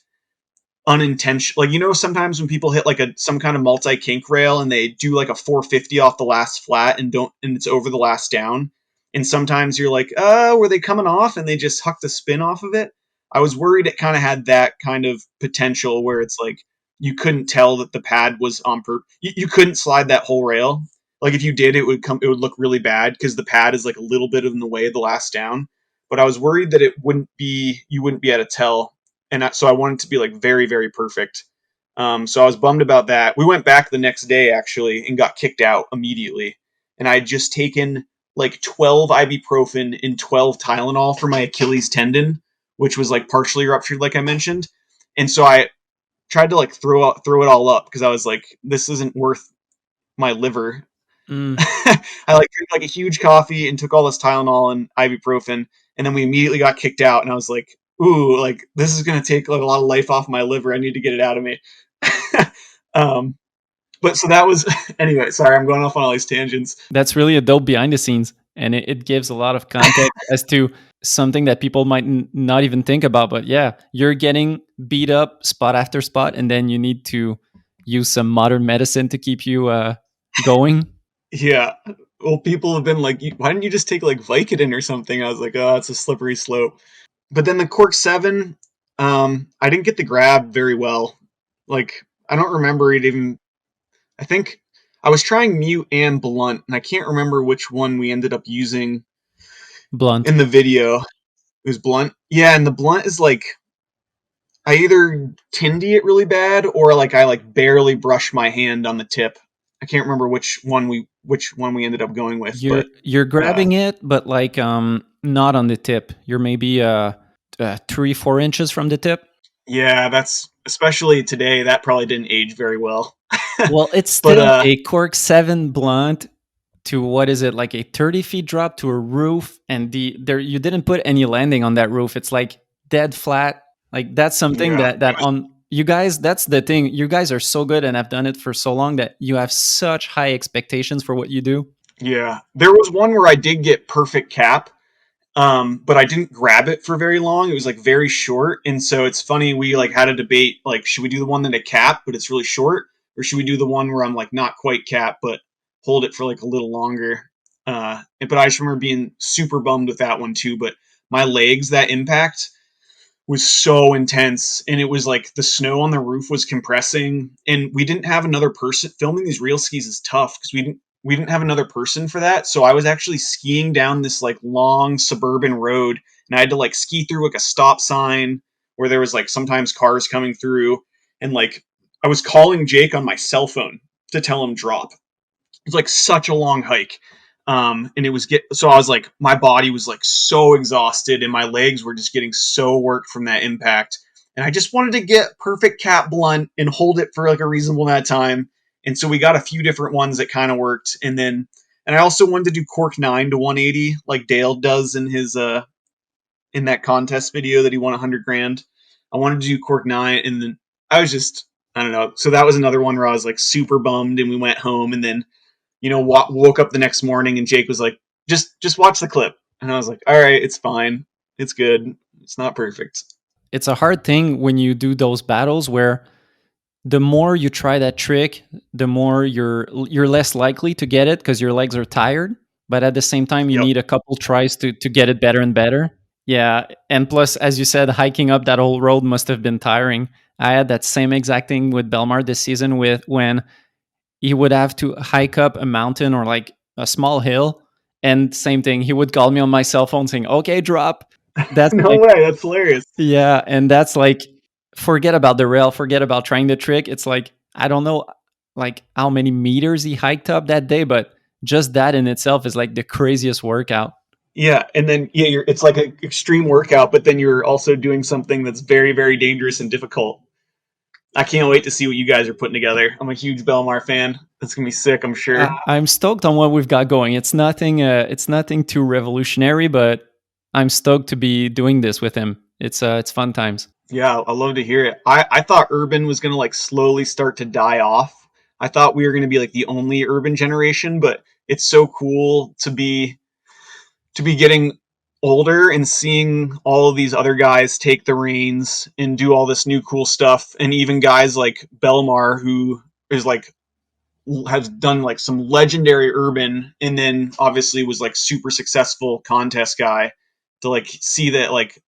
unintentional. Like, sometimes when people hit like some kind of multi kink rail and they do like a 450 off the last flat and it's over the last down, and sometimes you're like, were they coming off and they just huck the spin off of it? I was worried it kind of had that kind of potential where it's like you couldn't tell that the pad was on purpose. You couldn't slide that whole rail. Like if you did, it would look really bad because the pad is like a little bit in the way of the last down. But I was worried that you wouldn't be able to tell, and so I wanted to be like very, very perfect. So I was bummed about that. We went back the next day actually and got kicked out immediately, and I had just taken like 12 ibuprofen and 12 Tylenol for my Achilles tendon, which was like partially ruptured, like I mentioned, and so I tried to like throw it all up because I was like, this isn't worth my liver. Mm. I like drank like a huge coffee and took all this Tylenol and ibuprofen, and then we immediately got kicked out. And I was like, "Ooh, like this is gonna take like a lot of life off my liver. I need to get it out of me." um, but so that was anyway. Sorry, I'm going off on all these tangents. That's really a dope behind the scenes, and it gives a lot of context as to something that people might not even think about. But yeah, you're getting beat up spot after spot, and then you need to use some modern medicine to keep you going. Yeah. Well, people have been like, "Why didn't you just take like Vicodin or something?" I was like, "Oh, it's a slippery slope." But then the Cork 7, I didn't get the grab very well. Like, I don't remember it even. I think I was trying mute and blunt, and I can't remember which one we ended up using Blunt. in the video. It was blunt. Yeah, and the blunt is like I either tindy it really bad or like I like barely brush my hand on the tip. I can't remember which one we ended up going with, but You're uh grabbing it, but like not on the tip. You're maybe 3-4 inches from the tip. yeah, that's especially today that probably didn't age very well. Well, it's But still a Cork 7 blunt to what is it, like a 30 feet drop to a roof, and there you didn't put any landing on that roof. It's like dead flat. Like that's something yeah, that on you guys, that's the thing. You guys are so good and have done it for so long that you have such high expectations for what you do. yeah. There was one where I did get perfect cap, but I didn't grab it for very long. It was like very short, and so it's funny. We like had a debate, like, should we do the one that I cap, but it's really short, or should we do the one where I'm like not quite cap, but hold it for like a little longer? But I just remember being super bummed with that one too. But my legs, that impact was so intense, and it was like the snow on the roof was compressing, and we didn't have another person. Filming these real skis is tough because we didn't have another person for that. So I was actually skiing down this like long suburban road, and I had to like ski through like a stop sign where there was like sometimes cars coming through, and like I was calling Jake on my cell phone to tell him drop. It's like such a long hike. And it was so I was like, my body was like so exhausted and my legs were just getting so worked from that impact. And I just wanted to get perfect cap blunt and hold it for like a reasonable amount of time. And so we got a few different ones that kind of worked. And I also wanted to do cork 9 to 180 like Dale does in that contest video that he won 100 grand. I wanted to do cork 9, and then I was just, I don't know. So that was another one where I was like super bummed, and we went home, and then woke up the next morning and Jake was like, just watch the clip. And I was like, all right, it's fine. It's good. It's not perfect. it's a hard thing when you do those battles where the more you try that trick, the more you're less likely to get it because your legs are tired. But at the same time, you Yep. need a couple tries to get it better and better. Yeah, and plus, as you said, hiking up that whole road must have been tiring. I had that same exact thing with Belmar this season with when he would have to hike up a mountain or like a small hill, and same thing. He would call me on my cell phone saying, "Okay, drop." That's No like way. That's hilarious. yeah, and that's like forget about the rail, forget about trying the trick. It's like I don't know like how many meters he hiked up that day, but just that in itself is like the craziest workout. Yeah, and then it's like an extreme workout, but then you're also doing something that's very, very dangerous and difficult. I can't wait to see what you guys are putting together. I'm a huge Belmar fan. That's gonna be sick, I'm sure. I'm stoked on what we've got going. It's nothing too revolutionary, but I'm stoked to be doing this with him. It's fun times. Yeah, I love to hear it. I thought urban was gonna like slowly start to die off. I thought we were gonna be like the only urban generation, but it's so cool to be getting older and seeing all of these other guys take the reins and do all this new cool stuff, and even guys like Belmar, who is like has done like some legendary urban and then obviously was like super successful contest guy, to like see that like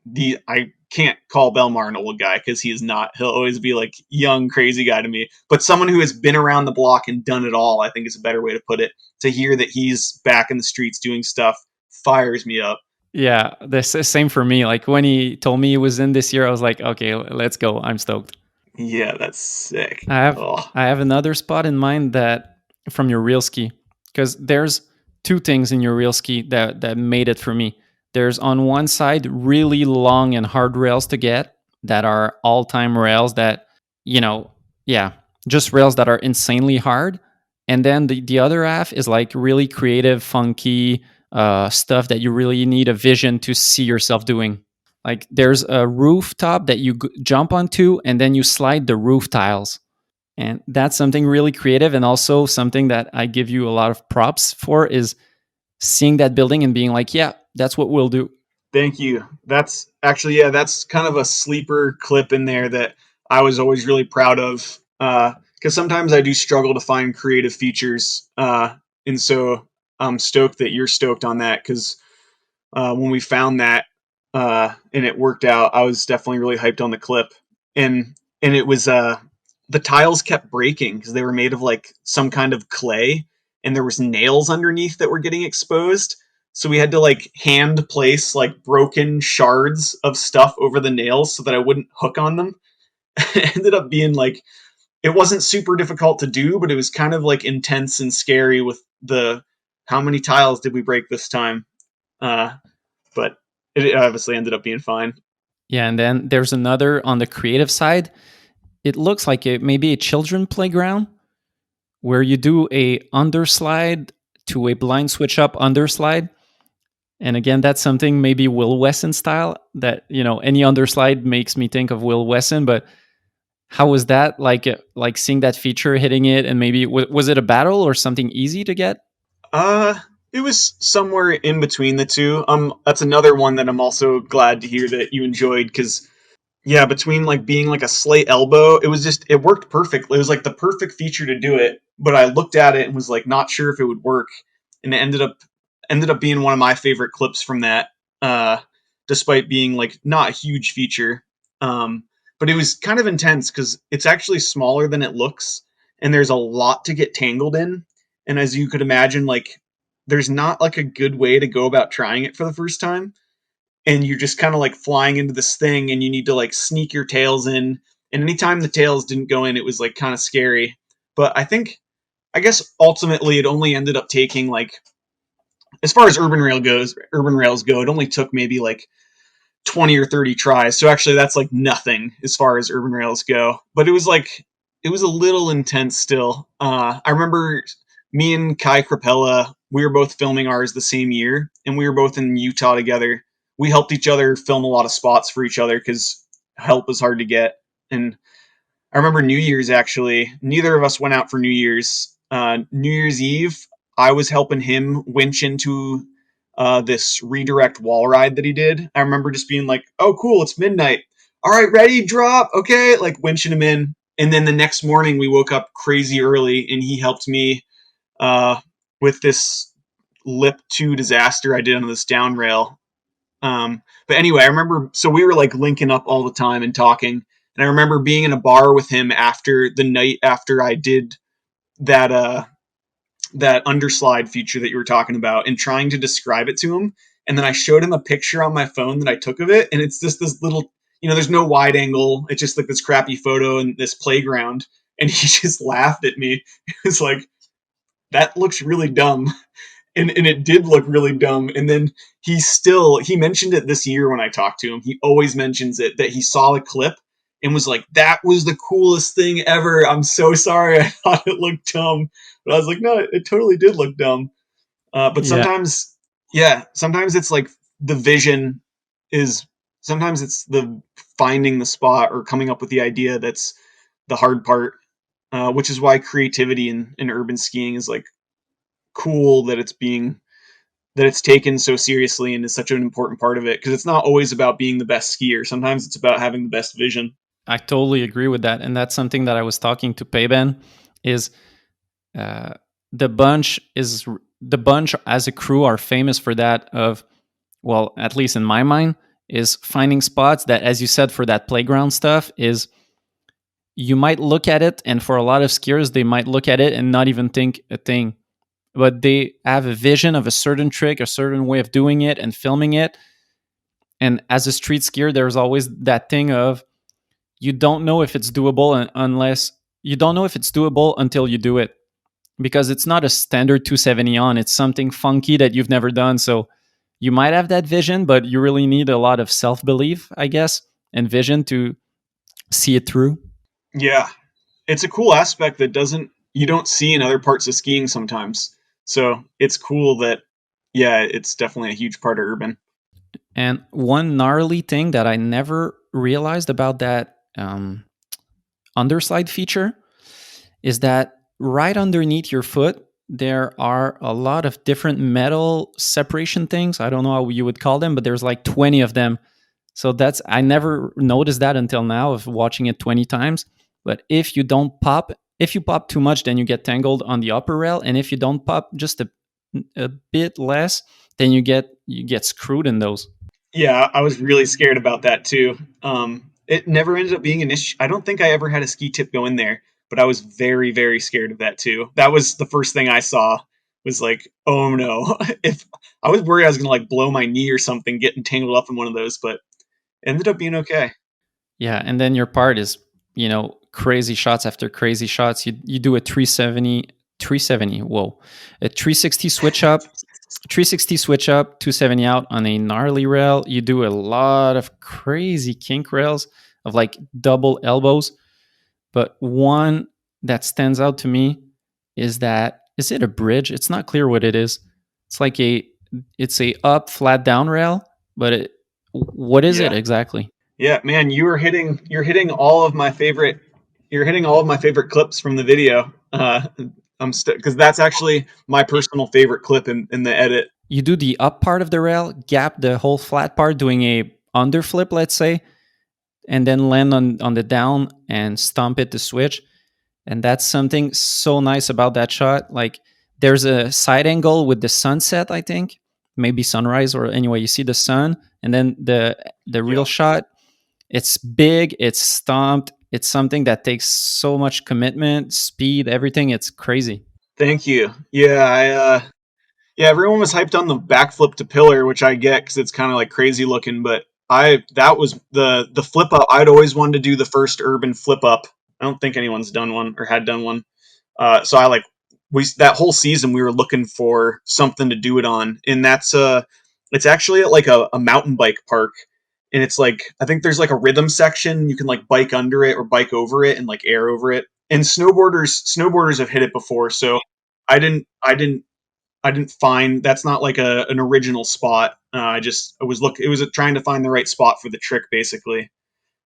the I can't call Belmar an old guy because he is not. He'll always be like young, crazy guy to me. But someone who has been around the block and done it all, I think is a better way to put it. To hear that he's back in the streets doing stuff fires me up. Yeah, the same for me. Like when he told me he was in this year, I was like, okay, let's go. I'm stoked. Yeah, that's sick. I have Oh, I have another spot in mind that from your real ski because there's two things in your real ski that made it for me. There's on one side really long and hard rails to get that are all-time rails that you know, yeah, just rails that are insanely hard. And then the other half is like really creative, funky stuff that you really need a vision to see yourself doing. Like there's a rooftop that you jump onto and then you slide the roof tiles, and that's something really creative and also something that I give you a lot of props for is seeing that building and being like, yeah, that's what we'll do. thank you. That's actually, yeah, that's kind of a sleeper clip in there that I was always really proud of. Because sometimes I do struggle to find creative features. And so I'm stoked that you're stoked on that because when we found that and it worked out, I was definitely really hyped on the clip. And it was the tiles kept breaking because they were made of like some kind of clay, and there was nails underneath that were getting exposed. So we had to like hand place like broken shards of stuff over the nails so that I wouldn't hook on them. It ended up being like it wasn't super difficult to do, but it was kind of like intense and scary with the how many tiles did we break this time. Uh, but it obviously ended up being fine. Yeah, and then there's another on the creative side. It looks like maybe a children playground where you do a underslide to a blind switch up underslide. And again, that's something maybe Will Wesson style that, any underslide makes me think of Will Wesson, but how was that like seeing that feature hitting it and maybe was it a battle or something easy to get? Uh, it was somewhere in between the two. That's another one that I'm also glad to hear that you enjoyed because yeah, between like being like a slate elbow, it worked perfectly. It was like the perfect feature to do it. But I looked at it and was like not sure if it would work, and it ended up being one of my favorite clips from that. Uh, Despite being like not a huge feature, but it was kind of intense because it's actually smaller than it looks, and there's a lot to get tangled in. And as you could imagine, like there's not like a good way to go about trying it for the first time, and you're just kind of like flying into this thing and you need to like sneak your tails in, and anytime the tails didn't go in it was like kind of scary. But I guess ultimately it only ended up taking like, as far as urban rails go, it only took maybe like 20 or 30 tries. So actually that's like nothing as far as urban rails go, but it was a little intense still. I remember me and Kai Crapella, we were both filming ours the same year, and we were both in Utah together. We helped each other film a lot of spots for each other because help is hard to get. And I remember New Year's, actually neither of us went out for New Year's. New Year's Eve, I was helping him winch into this redirect wall ride that he did. I remember just being like, oh cool, it's midnight, all right, ready, drop, okay, like winching him in. And then the next morning we woke up crazy early, and he helped me with this lip 2 disaster I did on this down rail. But anyway, I remember, so we were like linking up all the time and talking. And I remember being in a bar with him after the night after I did that that underslide feature that you were talking about, and trying to describe it to him. And then I showed him a picture on my phone that I took of it, and it's just this little, there's no wide angle. It's just like this crappy photo in this playground. And he just laughed at me. It was like, that looks really dumb. And it did look really dumb. And then he mentioned it this year when I talked to him. He always mentions it, that he saw a clip and was like, that was the coolest thing ever. I'm so sorry. I thought it looked dumb. But I was like, no, it totally did look dumb. But Yeah. sometimes, sometimes it's like the vision is, sometimes it's the finding the spot or coming up with the idea that's the hard part, which is why creativity in urban skiing is like cool, that it's taken so seriously and is such an important part of it, because it's not always about being the best skier. Sometimes it's about having the best vision. I totally agree with that, and that's something that I was talking to Payben. Is uh, the bunch as a crew are famous for that. Of, well, at least in my mind, is finding spots that, as you said, for that playground stuff, is you might look at it, and for a lot of skiers, they might look at it and not even think a thing, but they have a vision of a certain trick, a certain way of doing it, and filming it. And as a street skier, there's always that thing of, you don't know if it's doable unless you don't know if it's doable until you do it, because it's not a standard 270 on. It's something funky that you've never done. So you might have that vision, but you really need a lot of self-belief, I guess, and vision to see it through. Yeah, it's a cool aspect that doesn't you don't see in other parts of skiing sometimes. So it's cool that, yeah, it's definitely a huge part of urban. And one gnarly thing that I never realized about that underslide feature is that right underneath your foot, there are a lot of different metal separation things. I don't know how you would call them, but there's like 20 of them. So I never noticed that until now of watching it 20 times. But if you pop too much, then you get tangled on the upper rail. And if you don't pop just a bit less, then you get screwed in those. Yeah, I was really scared about that too. It never ended up being an issue. I don't think I ever had a ski tip go in there, but I was very, very scared of that too. That was the first thing I saw, was like, oh no. If I was worried I was gonna like blow my knee or something getting tangled up in one of those, but it ended up being okay. Yeah, and then your part is, crazy shots after crazy shots. You do a 370, whoa, a 360 switch up, 360 switch up, 270 out on a gnarly rail. You do a lot of crazy kink rails of like double elbows. But one that stands out to me is it a bridge? It's not clear what it is. It's like it's a up flat down rail, but what is it Yeah. exactly? Yeah, man, you're hitting all of my favorite clips from the video. Because that's actually my personal favorite clip in the edit. You do the up part of the rail, gap the whole flat part, doing a underflip, let's say, and then land on the down and stomp it to switch. And that's something so nice about that shot. Like, there's a side angle with the sunset, I think, maybe sunrise, or anyway, you see the sun, and then the real Yeah. shot. It's big, it's stomped. It's something that takes so much commitment, speed, everything. It's crazy. Thank you. Yeah, yeah, everyone was hyped on the backflip to pillar, which I get because it's kind of like crazy looking. But that was the flip up. I'd always wanted to do the first urban flip up. I don't think anyone's done one or had done one. So I like we that whole season we were looking for something to do it on, and it's actually at like a mountain bike park, and it's like I think there's like a rhythm section you can like bike under it or bike over it and like air over it. And snowboarders have hit it before, so I didn't find that's not like an original spot. I was trying to find the right spot for the trick basically.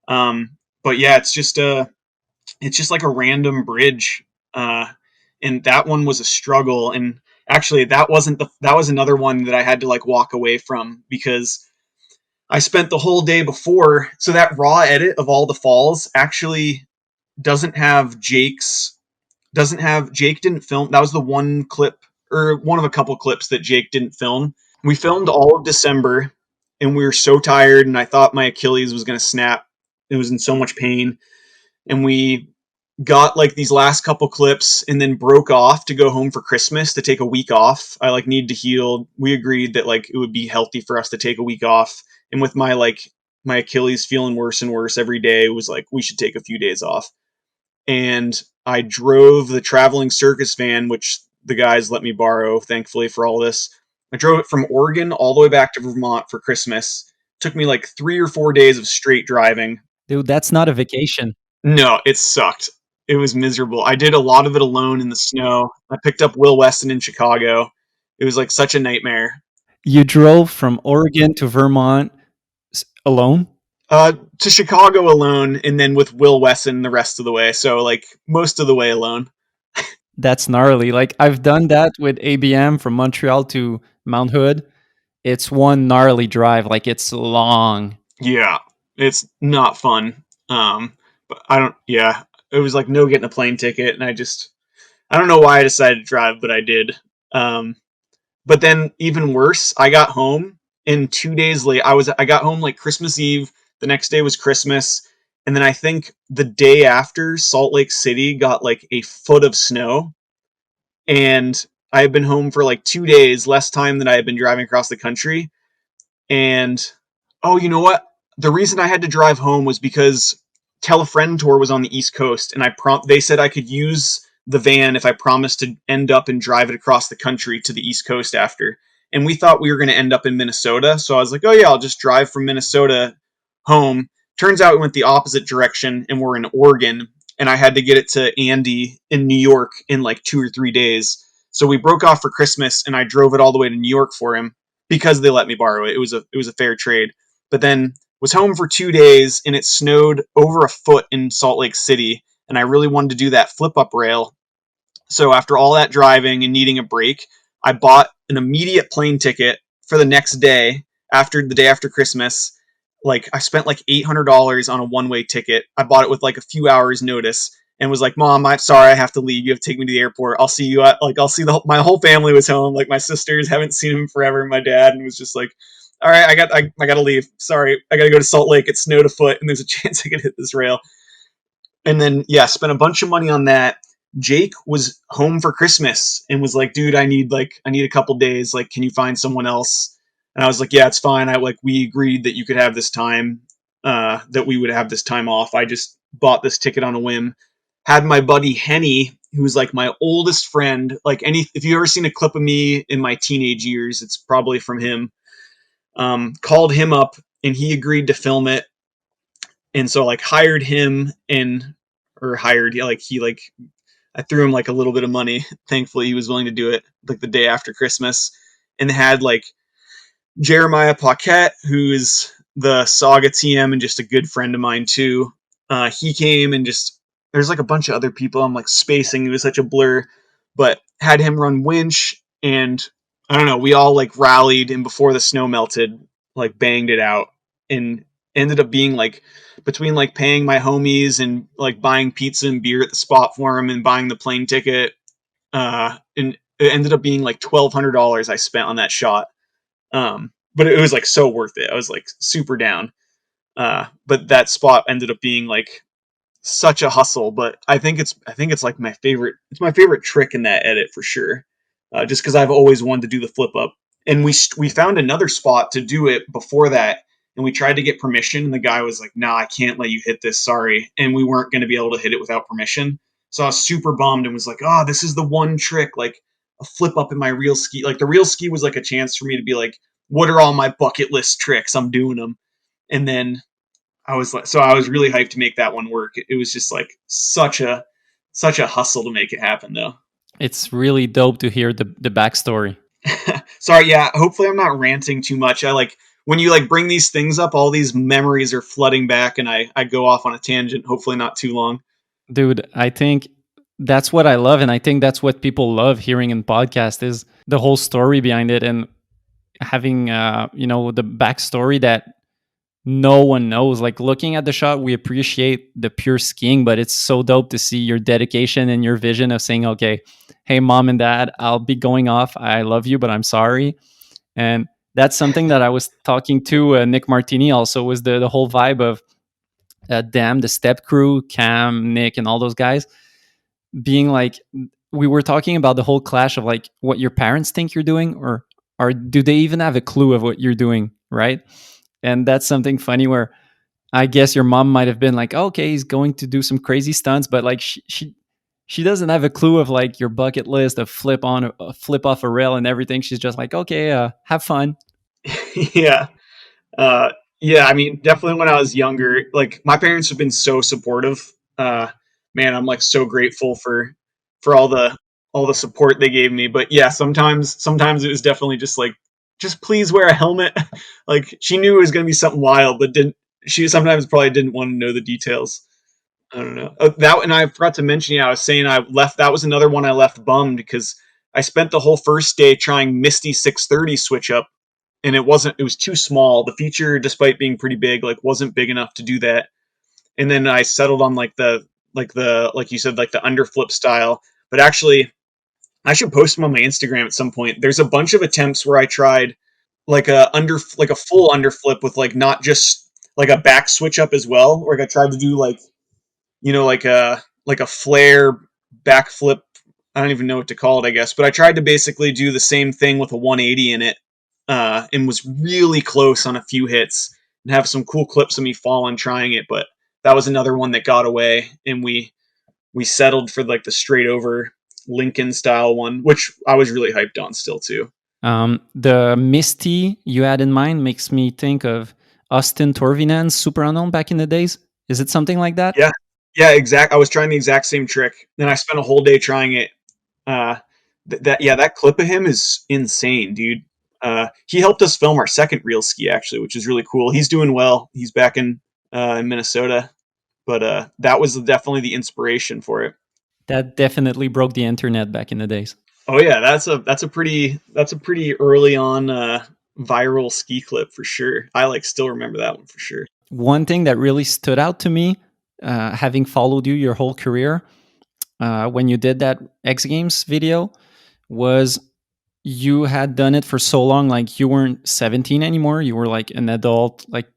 But yeah, it's just like a random bridge. And that one was a struggle. And actually that was another one that I had to like walk away from, because I spent the whole day before. So that raw edit of all the falls actually doesn't have Jake didn't film. That was the one clip, or one of a couple clips that Jake didn't film. We filmed all of December, and we were so tired, and I thought my Achilles was going to snap. It was in so much pain, and we got like these last couple clips and then broke off to go home for Christmas to take a week off. I like needed to heal. We agreed that like it would be healthy for us to take a week off. And with my Achilles feeling worse and worse every day, it was like we should take a few days off. And I drove the traveling circus van, which the guys let me borrow, thankfully, for all this. I drove it from Oregon all the way back to Vermont for Christmas. It took me like 3 or 4 days of straight driving. Dude, that's not a vacation. No, it sucked. It was miserable. I did a lot of it alone in the snow. I picked up Will Weston in Chicago. It was like such a nightmare. You drove from Oregon to Vermont alone? To Chicago alone, and then with Will Wesson the rest of the way. So like most of the way alone. That's gnarly. Like I've done that with ABM from Montreal to Mount Hood. It's one gnarly drive. Like it's long. Yeah, it's not fun. But I don't. Yeah, it was like no getting a plane ticket, and I don't know why I decided to drive, but I did. Um, but then even worse, I got home and 2 days late. I got home like Christmas Eve. The next day was Christmas, and then I think the day after, Salt Lake City got like a foot of snow, and I had been home for like 2 days, less time than I had been driving across the country. And oh, you know what? The reason I had to drive home was because Tell a Friend tour was on the East Coast, and they said I could use the van if I promised to end up and drive it across the country to the East Coast after. And we thought we were going to end up in Minnesota, so I was like, "Oh yeah, I'll just drive from Minnesota home." Turns out we went the opposite direction, and we're in Oregon, and I had to get it to Andy in New York in like 2 or 3 days. So we broke off for Christmas, and I drove it all the way to New York for him because they let me borrow it. It was a fair trade. But then was home for 2 days, and it snowed over a foot in Salt Lake City, and I really wanted to do that flip up rail. So after all that driving and needing a break, I bought an immediate plane ticket for the next day, after the day after Christmas. Like I spent like $800 on a one-way ticket. I bought it with like a few hours notice and was like, "Mom, I'm sorry, I have to leave. You have to take me to the airport. I'll see you at like I'll see my whole family was home. Like my sisters haven't seen him forever. My dad, and was just like, all right, I got to leave. Sorry, I got to go to Salt Lake. It snowed a foot, and there's a chance I could hit this rail." And then yeah, spent a bunch of money on that. Jake was home for Christmas and was like, "Dude, I need a couple days. Like, can you find someone else?" And I was like, "Yeah, it's fine. We agreed that you could have this time, that we would have this time off. I just bought this ticket on a whim." Had my buddy Henny, who's like my oldest friend. Like if you ever seen a clip of me in my teenage years, it's probably from him. Called him up, and he agreed to film it. And so like hired him, and or hired, yeah, like he like I threw him like a little bit of money. Thankfully, he was willing to do it like the day after Christmas, and had like Jeremiah Paquette, who's the Saga TM and just a good friend of mine too. He came, and just there's like a bunch of other people. I'm like spacing. It was such a blur, but had him run winch, and I don't know. We all like rallied, and before the snow melted, like banged it out, and ended up being like between like paying my homies and like buying pizza and beer at the spot for him and buying the plane ticket. And it ended up being like $1,200 I spent on that shot. But it was like so worth it. I was like super down. But that spot ended up being like such a hustle. But I think it's like my favorite. It's my favorite trick in that edit for sure. Just because I've always wanted to do the flip up, and we found another spot to do it before that, and we tried to get permission, and the guy was like, "Nah, I can't let you hit this. Sorry." And we weren't going to be able to hit it without permission. So I was super bummed and was like, "Oh, this is the one trick, like a flip up in my real ski." Like the real ski was like a chance for me to be like, "What are all my bucket list tricks? I'm doing them." And then I was really hyped to make that one work. It was just like such a hustle to make it happen, though. It's really dope to hear the backstory. Sorry, yeah. Hopefully, I'm not ranting too much. I like when you like bring these things up, all these memories are flooding back, and I go off on a tangent. Hopefully, not too long. Dude, I think that's what I love, and I think that's what people love hearing in podcast is the whole story behind it, and having the backstory that no one knows. Like looking at the shot, we appreciate the pure skiing, but it's so dope to see your dedication and your vision of saying, okay, hey, mom and dad, I'll be going off. I love you, but I'm sorry. And that's something that I was talking to Nick Martini also, was the whole vibe of Damn, the step crew, Cam, Nick, and all those guys being like, we were talking about the whole clash of like what your parents think you're doing, or do they even have a clue of what you're doing, right? And that's something funny where I guess your mom might have been like, oh, okay, he's going to do some crazy stunts, but like she doesn't have a clue of like your bucket list of flip off a rail and everything. She's just like, okay, have fun. Yeah. Uh, yeah, I mean, definitely when I was younger, like my parents have been so supportive. Uh, Man, I'm like so grateful for all the support they gave me. But yeah, sometimes it was definitely just like, just please wear a helmet. Like she knew it was going to be something wild, but didn't. She sometimes probably didn't want to know the details. I don't know. That, and I forgot to mention. Yeah, I was saying I left. That was another one I left bummed because I spent the whole first day trying Misty 630 switch up, and it was too small. The feature, despite being pretty big, like wasn't big enough to do that. And then I settled on like you said, like the underflip style. But actually, I should post them on my Instagram at some point. There's a bunch of attempts where I tried like a full underflip with like not just like a back switch up as well. Like I tried to do like, like a flare backflip. I don't even know what to call it, I guess. But I tried to basically do the same thing with a 180 in it, and was really close on a few hits and have some cool clips of me falling trying it. But that was another one that got away, and we settled for like the straight over Lincoln style one, which I was really hyped on still too. The Misty you had in mind makes me think of Austin Torvinen's Super Unknown back in the days. Is it something like that? Yeah, yeah, exact. I was trying the exact same trick, and I spent a whole day trying it. Uh, that clip of him is insane, dude. He helped us film our second reel ski actually, which is really cool. He's doing well. He's back in Minnesota, but that was definitely the inspiration for it. That definitely broke the internet back in the days. Oh yeah, that's a pretty early on viral ski clip for sure. I like still remember that one for sure. One thing that really stood out to me, having followed you your whole career, when you did that X Games video, was you had done it for so long, like you weren't 17 anymore. You were like an adult, like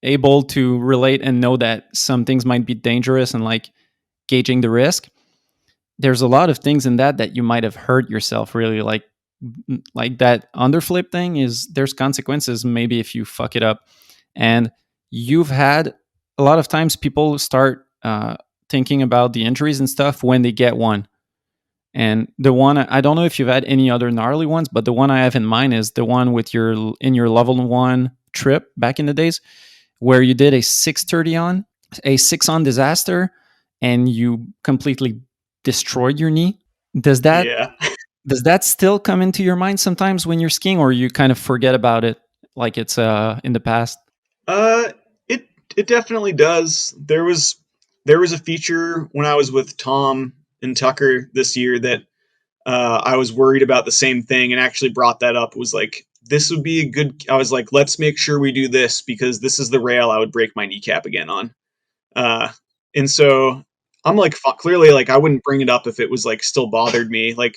able to relate and know that some things might be dangerous and like gauging the risk. There's a lot of things in that you might have hurt yourself really, like that underflip thing is there's consequences maybe if you fuck it up. And you've had a lot of times people start thinking about the injuries and stuff when they get one. And the one, I don't know if you've had any other gnarly ones, but the one I have in mind is the one with your level one trip back in the days where you did a 630 on, a 6 on disaster, and you completely destroyed your knee. Does that Yeah. does that still come into your mind sometimes when you're skiing, or you kind of forget about it like it's in the past? Uh, it definitely does. There was a feature when I was with Tom and Tucker this year that I was worried about the same thing and actually brought that up. Was like, this would be a good. I was like, let's make sure we do this because this is the rail I would break my kneecap again on. Uh, and so I'm like, clearly, like I wouldn't bring it up if it was like still bothered me. Like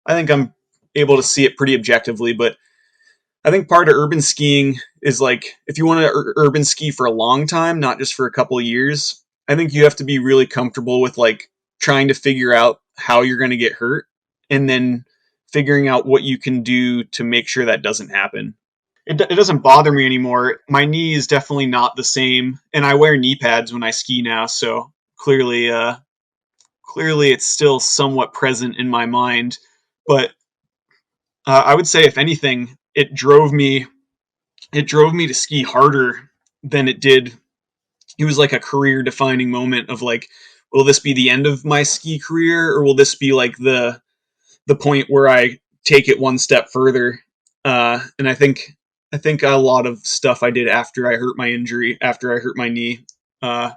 I think I'm able to see it pretty objectively, but I think part of urban skiing is like if you want to urban ski for a long time, not just for a couple of years, I think you have to be really comfortable with like trying to figure out how you're going to get hurt and then figuring out what you can do to make sure that doesn't happen. It doesn't bother me anymore. My knee is definitely not the same, and I wear knee pads when I ski now, so clearly it's still somewhat present in my mind. But I would say, if anything, it drove me to ski harder than it did. It was like a career defining moment of like, will this be the end of my ski career or will this be like the point where I take it one step further? And I think a lot of stuff I did after I hurt my injury, after I hurt my knee, uh,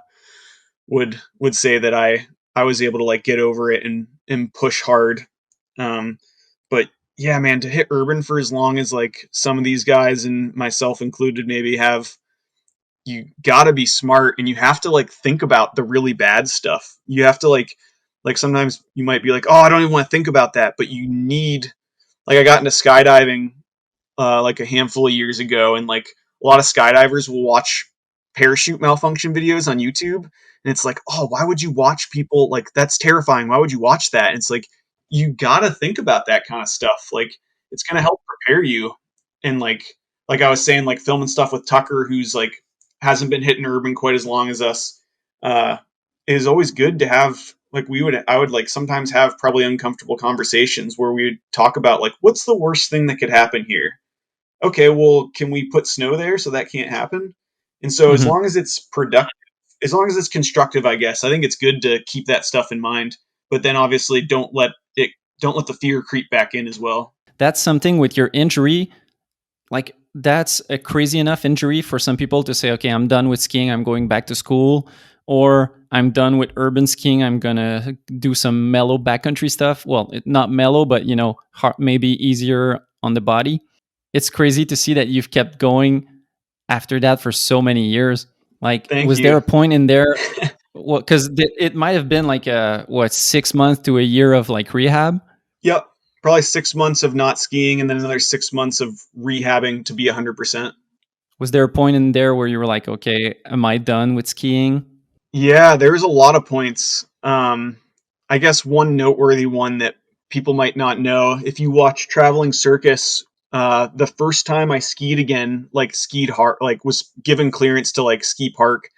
would say that I was able to like get over it and push hard. But yeah, man, to hit urban for as long as like some of these guys and myself included maybe have, you got to be smart, and you have to like think about the really bad stuff. You have to like sometimes you might be like, oh, I don't even want to think about that, but you need, like, I got into skydiving like a handful of years ago, and like a lot of skydivers will watch parachute malfunction videos on YouTube, and it's like, oh, why would you watch people, like, that's terrifying? Why would you watch that? And it's like, you gotta think about that kind of stuff. Like, it's gonna help prepare you. And like I was saying, like filming stuff with Tucker, who's like hasn't been hitting urban quite as long as us, uh, is always good to have. Like I would like sometimes have probably uncomfortable conversations where we would talk about like, what's the worst thing that could happen here? Okay, well, can we put snow there so that can't happen? And so as Mhm. long as it's productive, as long as it's constructive, I guess, I think it's good to keep that stuff in mind. But then obviously don't let the fear creep back in as well. That's something with your injury. Like, that's a crazy enough injury for some people to say, okay, I'm done with skiing, I'm going back to school, or I'm done with urban skiing, I'm gonna do some mellow backcountry stuff. Well, not mellow, but maybe easier on the body. It's crazy to see that you've kept going after that for so many years. Like, Thank was there you. a point in there? Well, because it might have been like a what 6 months to a year of like rehab. Yep. Probably 6 months of not skiing, and then another 6 months of rehabbing to be 100%. Was there a point in there where you were like, okay, am I done with skiing? Yeah, there's a lot of points. I guess one noteworthy one that people might not know, if you watch Traveling Circus, the first time I skied again, like skied hard, like was given clearance to like ski park,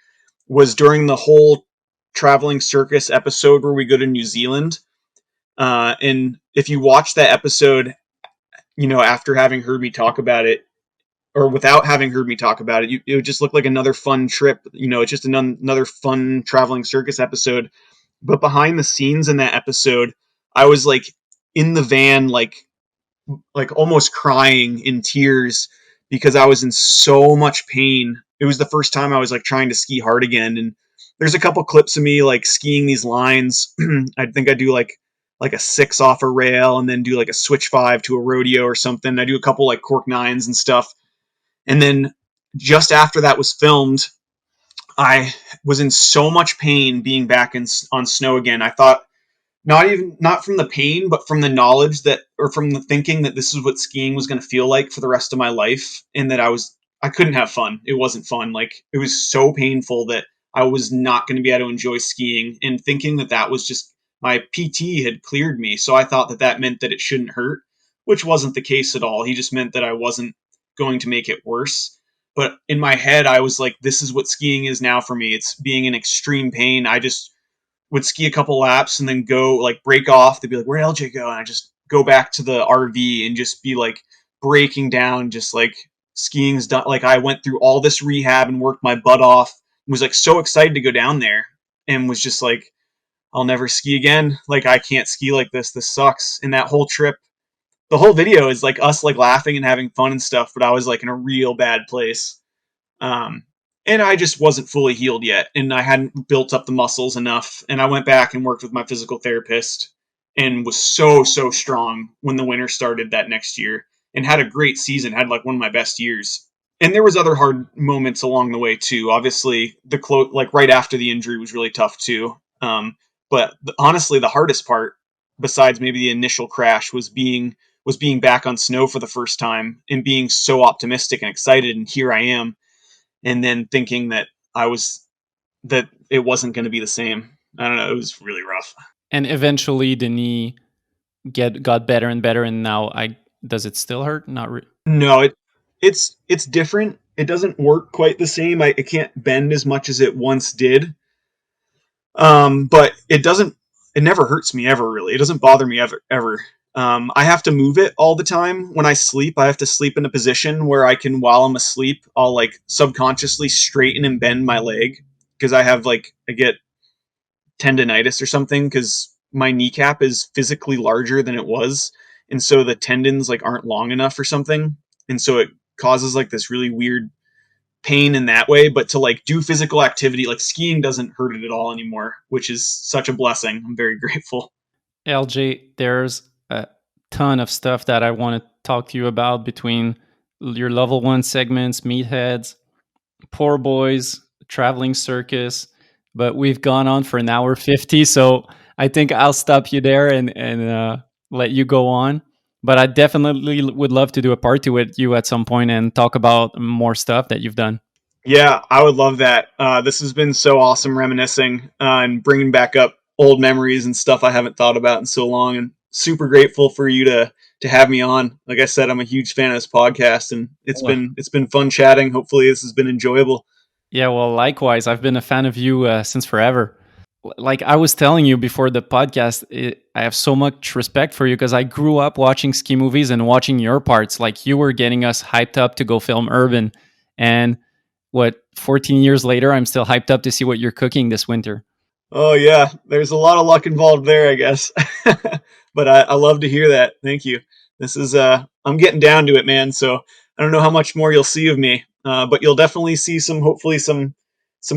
was during the whole Traveling Circus episode where we go to New Zealand. And if you watch that episode, after having heard me talk about it, or without having heard me talk about it, it would just look like another fun trip. It's just another fun Traveling Circus episode. But behind the scenes in that episode, I was like in the van, like almost crying in tears because I was in so much pain. It was the first time I was like trying to ski hard again, and there's a couple clips of me like skiing these lines. I think I do like a six off a rail, and then do like a switch five to a rodeo or something. I do a couple like cork nines and stuff, and then just after that was filmed, I was in so much pain being back on snow again. I thought, not from the pain, but from the knowledge that, or from the thinking that this is what skiing was going to feel like for the rest of my life, and that I couldn't have fun. It wasn't fun. Like, it was so painful that I was not going to be able to enjoy skiing, and thinking that that was just, my PT had cleared me, so I thought that that meant that it shouldn't hurt, which wasn't the case at all. He just meant that I wasn't going to make it worse. But in my head, I was like, this is what skiing is now for me. It's being in extreme pain. I just would ski a couple laps and then go like break off. They'd be like, "Where'd LJ go?" And I just go back to the RV and just be like breaking down, just like skiing's done. Like, I went through all this rehab and worked my butt off. Was like so excited to go down there, and was just like, I'll never ski again. Like, I can't ski like this. This sucks. And that whole trip, the whole video is like us like laughing and having fun and stuff, but I was like in a real bad place. Um, and I just wasn't fully healed yet, and I hadn't built up the muscles enough. And I went back and worked with my physical therapist, and was so strong when the winter started that next year, and had a great season. Had like one of my best years. And there was other hard moments along the way too. Obviously, like right after the injury was really tough too. But honestly, the hardest part, besides maybe the initial crash, was being back on snow for the first time and being so optimistic and excited. And here I am, and then thinking that it wasn't going to be the same. I don't know. It was really rough. And eventually the knee got better and better, and now I does it still hurt? Not No, it's different. It doesn't work quite the same. It can't bend as much as it once did. But it doesn't. It never hurts me ever. Really, it doesn't bother me ever. I have to move it all the time when I sleep. I have to sleep in a position where I can, while I'm asleep, I'll like subconsciously straighten and bend my leg, because I get tendonitis or something, because my kneecap is physically larger than it was, and so the tendons like aren't long enough or something, and so it causes like this really weird pain in that way. But to like do physical activity like skiing doesn't hurt it at all anymore, which is such a blessing. I'm very grateful. LJ, there's a ton of stuff that I want to talk to you about between your level one segments, meatheads. Poor boys, traveling circus, but we've gone on for an hour 50, so I think I'll stop you there and let you go on. But I definitely would love to do a part two with you at some point and talk about more stuff that you've done. Yeah, I would love that. This has been so awesome reminiscing and bringing back up old memories and stuff I haven't thought about in so long. And super grateful for you to have me on. Like I said, I'm a huge fan of this podcast, and Well, it's been fun chatting. Hopefully, this has been enjoyable. yeah, well, likewise, I've been a fan of you since forever. Like I was telling you before the podcast, I have so much respect for you because I grew up watching ski movies and watching your parts. Like you were getting us hyped up to go film Urban, and what 14 years later, I'm still hyped up to see what you're cooking this winter. Oh yeah, there's a lot of luck involved there, I guess. But I love to hear that. Thank you. This is I'm getting down to it, man. So I don't know how much more you'll see of me, but you'll definitely see some, hopefully some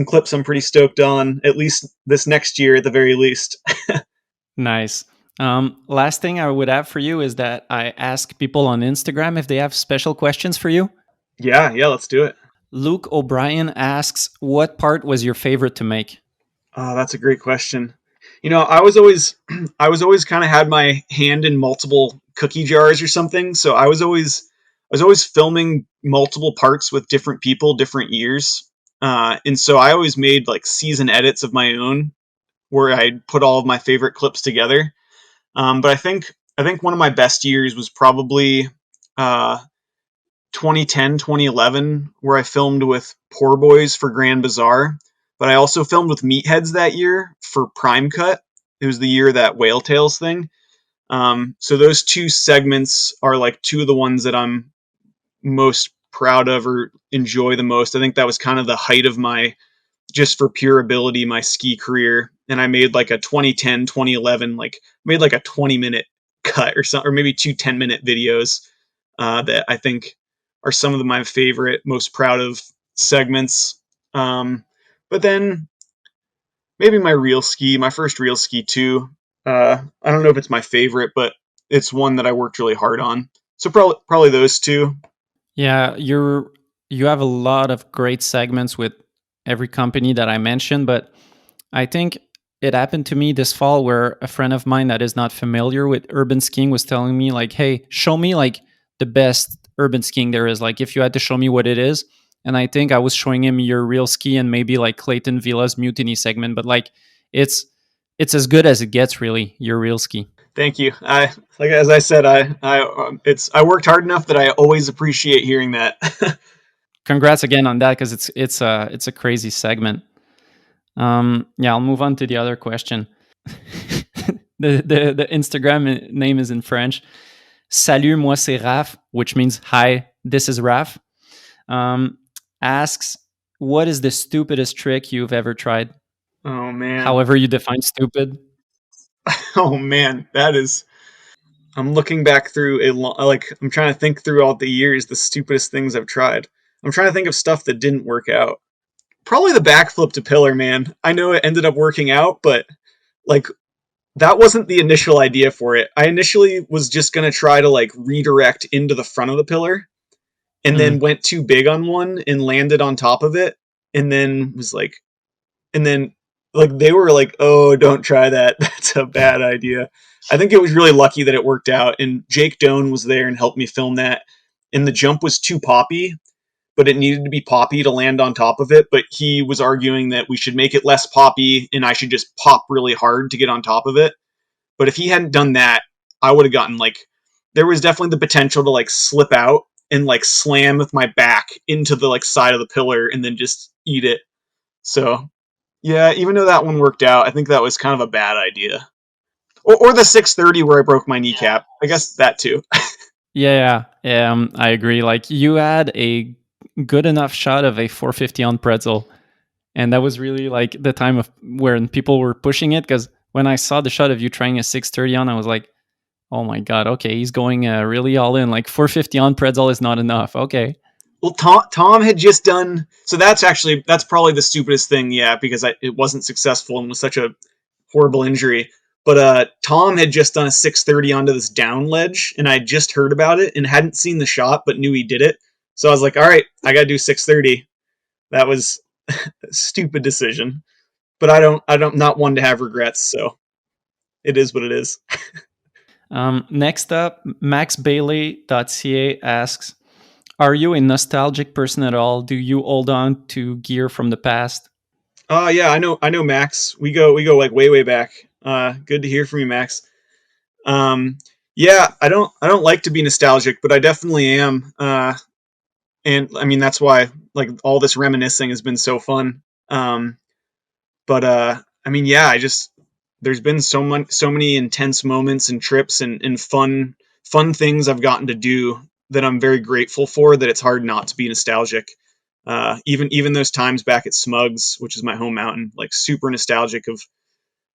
clips I'm pretty stoked on. At least this next year, at the very least. Nice. Last thing I would have for you is that I ask people on Instagram if they have special questions for you. Yeah, yeah, let's do it. Luke O'Brien asks, "What part was your favorite to make?" Oh, that's a great question. You know, I was always I was always kind of had my hand in multiple cookie jars or something. So I was always filming multiple parts with different people, different years. And so I always made like season edits of my own where I put all of my favorite clips together. But I think one of my best years was probably uh, 2010, 2011, where I filmed with Poor Boys for Grand Bazaar. But I also filmed with Meatheads that year for Prime Cut. It was the year that Whale Tales thing. So those two segments are like two of the ones that I'm most proud of or enjoy the most. I think that was kind of the height of my, just for pure ability, my ski career. And I made like a 2010, 2011, like made like a 20-minute cut or something, or maybe two 10-minute videos that I think are some of my favorite, most proud of segments. But then maybe my first real ski too. I don't know if it's my favorite, but it's one that I worked really hard on. So probably those two. Yeah, you have a lot of great segments with every company that I mentioned, but I think it happened to me this fall where a friend of mine that is not familiar with urban skiing was telling me like, "Hey, show me like the best urban skiing there is. Like if you had to show me what it is." And I think I was showing him your real ski and maybe like Clayton Villa's Mutiny segment, but like it's it's as good as it gets really, your real ski. Thank you. I like as I said, I worked hard enough that I always appreciate hearing that. Congrats again on that because it's a crazy segment. Yeah, I'll move on to the other question. The Instagram name is in French. Salut, moi c'est Raph, which means hi, this is Raph. Um, asks, what is the stupidest trick you've ever tried? Oh man. However you define stupid. Oh man, that is. I'm looking back through like I'm trying to think through all the years the stupidest things I've tried. I'm trying to think of stuff that didn't work out. Probably the backflip to pillar, man. I know it ended up working out, but like that wasn't the initial idea for it. I initially was just gonna try to like redirect into the front of the pillar, and then Mm. went too big on one and landed on top of it, and then was like, and then like they were like, "Oh, don't try that. That's a bad idea." I think it was really lucky that it worked out, and Jake Doan was there and helped me film that. And the jump was too poppy, but it needed to be poppy to land on top of it. But he was arguing that we should make it less poppy, and I should just pop really hard to get on top of it. But if he hadn't done that, I would have gotten like, there was definitely the potential to like slip out and like slam with my back into the like side of the pillar and then just eat it. So yeah, even though that one worked out, I think that was kind of a bad idea. Or the 630 where I broke my kneecap. I guess that too. Yeah, I agree. Like you had a good enough shot of a 450 on pretzel, and that was really like the time of when people were pushing it. Because when I saw the shot of you trying a 630 on, I was like, oh my god, okay, he's going really all in. Like 450 on pretzel is not enough. Okay. Well, Tom had just done. So that's probably the stupidest thing, yeah, because it wasn't successful and was such a horrible injury. But Tom had just done a 630 onto this down ledge, and I just heard about it and hadn't seen the shot, but knew he did it. So I was like, all right, I got to do 630. that was a stupid decision. But I'm not one to have regrets, so it is what it is. Next up, maxbailey.ca asks, are you a nostalgic person at all? Do you hold on to gear from the past? Yeah, I know Max. We go like way back. Good to hear from you, Max. Um, yeah, I don't like to be nostalgic, but I definitely am. And I mean that's why like all this reminiscing has been so fun. But I mean, yeah, I just there's been so many intense moments and trips and fun things I've gotten to do that I'm very grateful for. That it's hard not to be nostalgic. Even those times back at Smugs, which is my home mountain, like super nostalgic of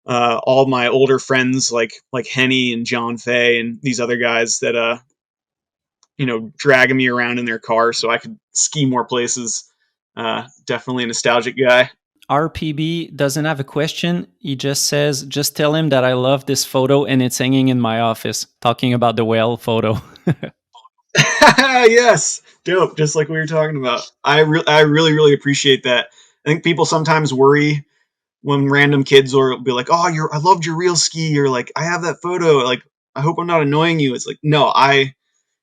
all my older friends like Henny and John Fay and these other guys that dragging me around in their car so I could ski more places. Definitely a nostalgic guy. RPB doesn't have a question. He just says, just tell him that I love this photo and it's hanging in my office, talking about the whale photo. Yes, dope. Just like we were talking about. I really appreciate that. I think people sometimes worry when random kids will be like, "Oh, I loved your reel ski," or like, "I have that photo." Like, I hope I'm not annoying you. It's like, no,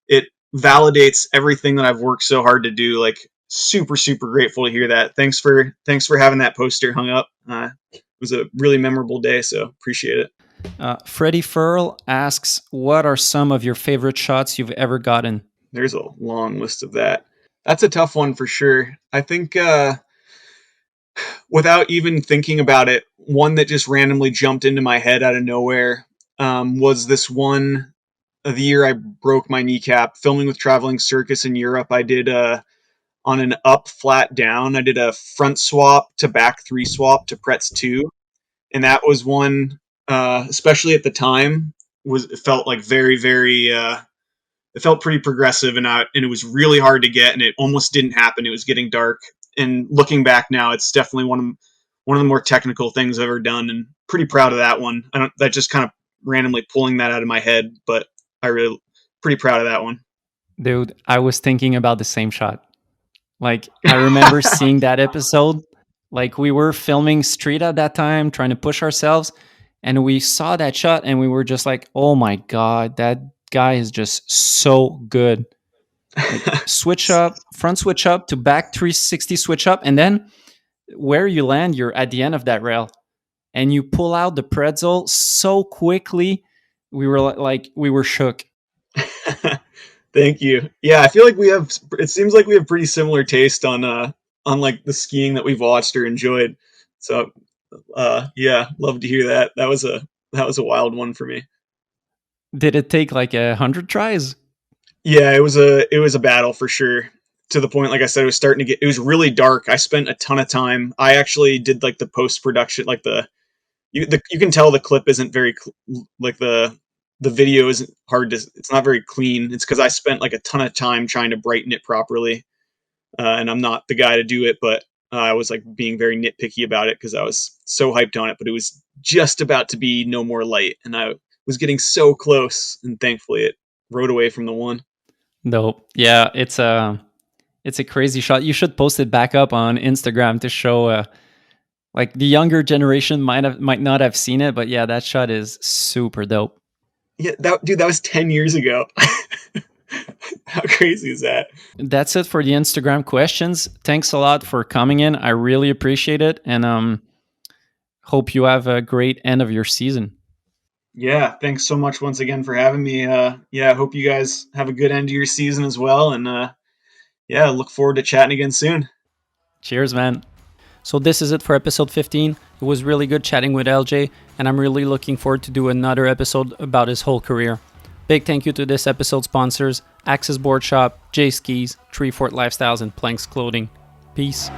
it validates everything that I've worked so hard to do. Like, super grateful to hear that. Thanks for having that poster hung up. It was a really memorable day, so appreciate it. Freddie Furl asks, what are some of your favorite shots you've ever gotten? There's a long list of that. That's a tough one for sure. I think without even thinking about it, one that just randomly jumped into my head out of nowhere was this one the year I broke my kneecap filming with Traveling Circus in Europe. I did on an up flat down. I did a front swap to back 3 swap to Pretz 2, and that was one, especially at the time, it felt like very it felt pretty progressive, and it was really hard to get, and it almost didn't happen. It was getting dark, and looking back now, it's definitely one of the more technical things I've ever done, and pretty proud of that one. That just kind of randomly pulling that out of my head, but I really pretty proud of that one. Dude, I was thinking about the same shot. Like, I remember seeing that episode. Like, we were filming street at that time, trying to push ourselves, and we saw that shot, and we were just like, "Oh my god, that guy is just so good!" Like, front switch up to back 360 switch up, and then where you land, you're at the end of that rail, and you pull out the pretzel so quickly. We were like, we were shook. Thank you. Yeah, I feel like it seems like we have pretty similar taste on like the skiing that we've watched or enjoyed. So yeah, love to hear that. That was a wild one for me. Did it take like 100 tries? Yeah, it was a battle for sure. To the point, like I said, it was really dark. I spent a ton of time. I actually did like the post production, like you can tell the clip isn't very like the video isn't hard to it's not very clean. It's because I spent like a ton of time trying to brighten it properly, and I'm not the guy to do it, but I was like being very nitpicky about it because I was so hyped on it, but it was just about to be no more light, and I was getting so close, and thankfully it rode away from the one. No. Yeah, it's a crazy shot. You should post it back up on Instagram to show like the younger generation might not have seen it, but yeah, that shot is super dope. Yeah, that was 10 years ago. How crazy is that? That's it for the Instagram questions. Thanks a lot for coming in. I really appreciate it, and hope you have a great end of your season. Yeah, thanks so much once again for having me. Yeah, I hope you guys have a good end of your season as well, and yeah, look forward to chatting again soon. Cheers, man. So this is it for episode 15. It was really good chatting with LJ, and I'm really looking forward to do another episode about his whole career. Big thank you to this episode's sponsors, Access Board Shop, J Skis, Treefort Lifestyles, and Planks Clothing. Peace.